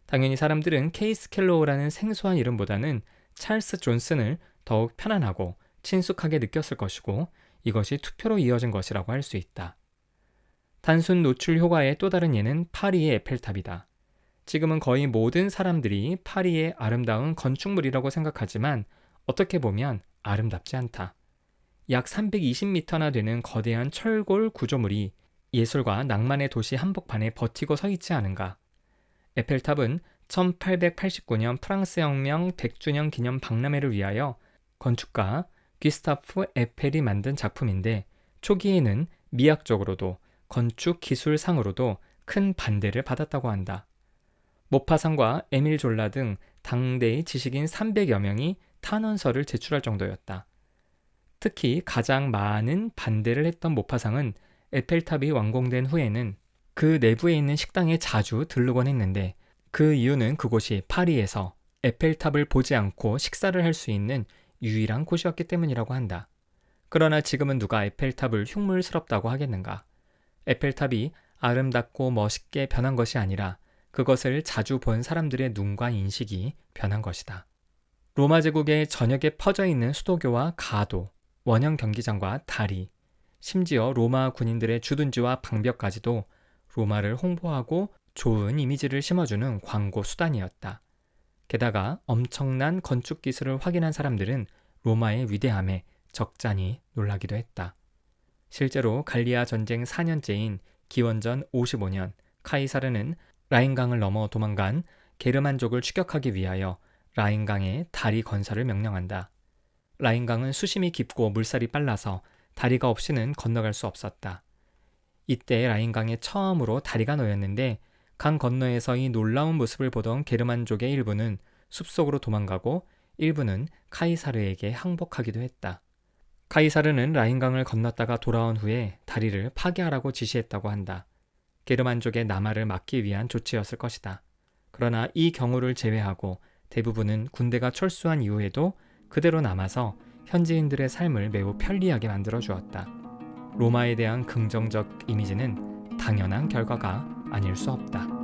당연히 사람들은 케이스 켈로우라는 생소한 이름보다는 찰스 존슨을 더욱 편안하고 친숙하게 느꼈을 것이고 이것이 투표로 이어진 것이라고 할 수 있다. 단순 노출 효과의 또 다른 예는 파리의 에펠탑이다. 지금은 거의 모든 사람들이 파리의 아름다운 건축물이라고 생각하지만 어떻게 보면 아름답지 않다. 약 320m나 되는 거대한 철골 구조물이 예술과 낭만의 도시 한복판에 버티고 서 있지 않은가. 에펠탑은 1889년 프랑스 혁명 100주년 기념 박람회를 위하여 건축가 귀스타프 에펠이 만든 작품인데 초기에는 미학적으로도 건축 기술상으로도 큰 반대를 받았다고 한다. 모파상과 에밀 졸라 등 당대의 지식인 300여 명이 탄원서를 제출할 정도였다. 특히 가장 많은 반대를 했던 모파상은 에펠탑이 완공된 후에는 그 내부에 있는 식당에 자주 들르곤 했는데 그 이유는 그곳이 파리에서 에펠탑을 보지 않고 식사를 할 수 있는 유일한 곳이었기 때문이라고 한다. 그러나 지금은 누가 에펠탑을 흉물스럽다고 하겠는가? 에펠탑이 아름답고 멋있게 변한 것이 아니라 그것을 자주 본 사람들의 눈과 인식이 변한 것이다. 로마 제국의 전역에 퍼져 있는 수도교와 가도, 원형 경기장과 다리, 심지어 로마 군인들의 주둔지와 방벽까지도 로마를 홍보하고 좋은 이미지를 심어주는 광고 수단이었다. 게다가 엄청난 건축 기술을 확인한 사람들은 로마의 위대함에 적잖이 놀라기도 했다. 실제로 갈리아 전쟁 4년째인 기원전 55년 카이사르는 라인강을 넘어 도망간 게르만족을 추격하기 위하여 라인강에 다리 건설을 명령한다. 라인강은 수심이 깊고 물살이 빨라서 다리가 없이는 건너갈 수 없었다. 이때 라인강에 처음으로 다리가 놓였는데 강 건너에서 이 놀라운 모습을 보던 게르만족의 일부는 숲속으로 도망가고 일부는 카이사르에게 항복하기도 했다. 카이사르는 라인강을 건넜다가 돌아온 후에 다리를 파괴하라고 지시했다고 한다. 게르만족의 남하를 막기 위한 조치였을 것이다. 그러나 이 경우를 제외하고 대부분은 군대가 철수한 이후에도 그대로 남아서 현지인들의 삶을 매우 편리하게 만들어 주었다. 로마에 대한 긍정적 이미지는 당연한 결과가 아닐 수 없다.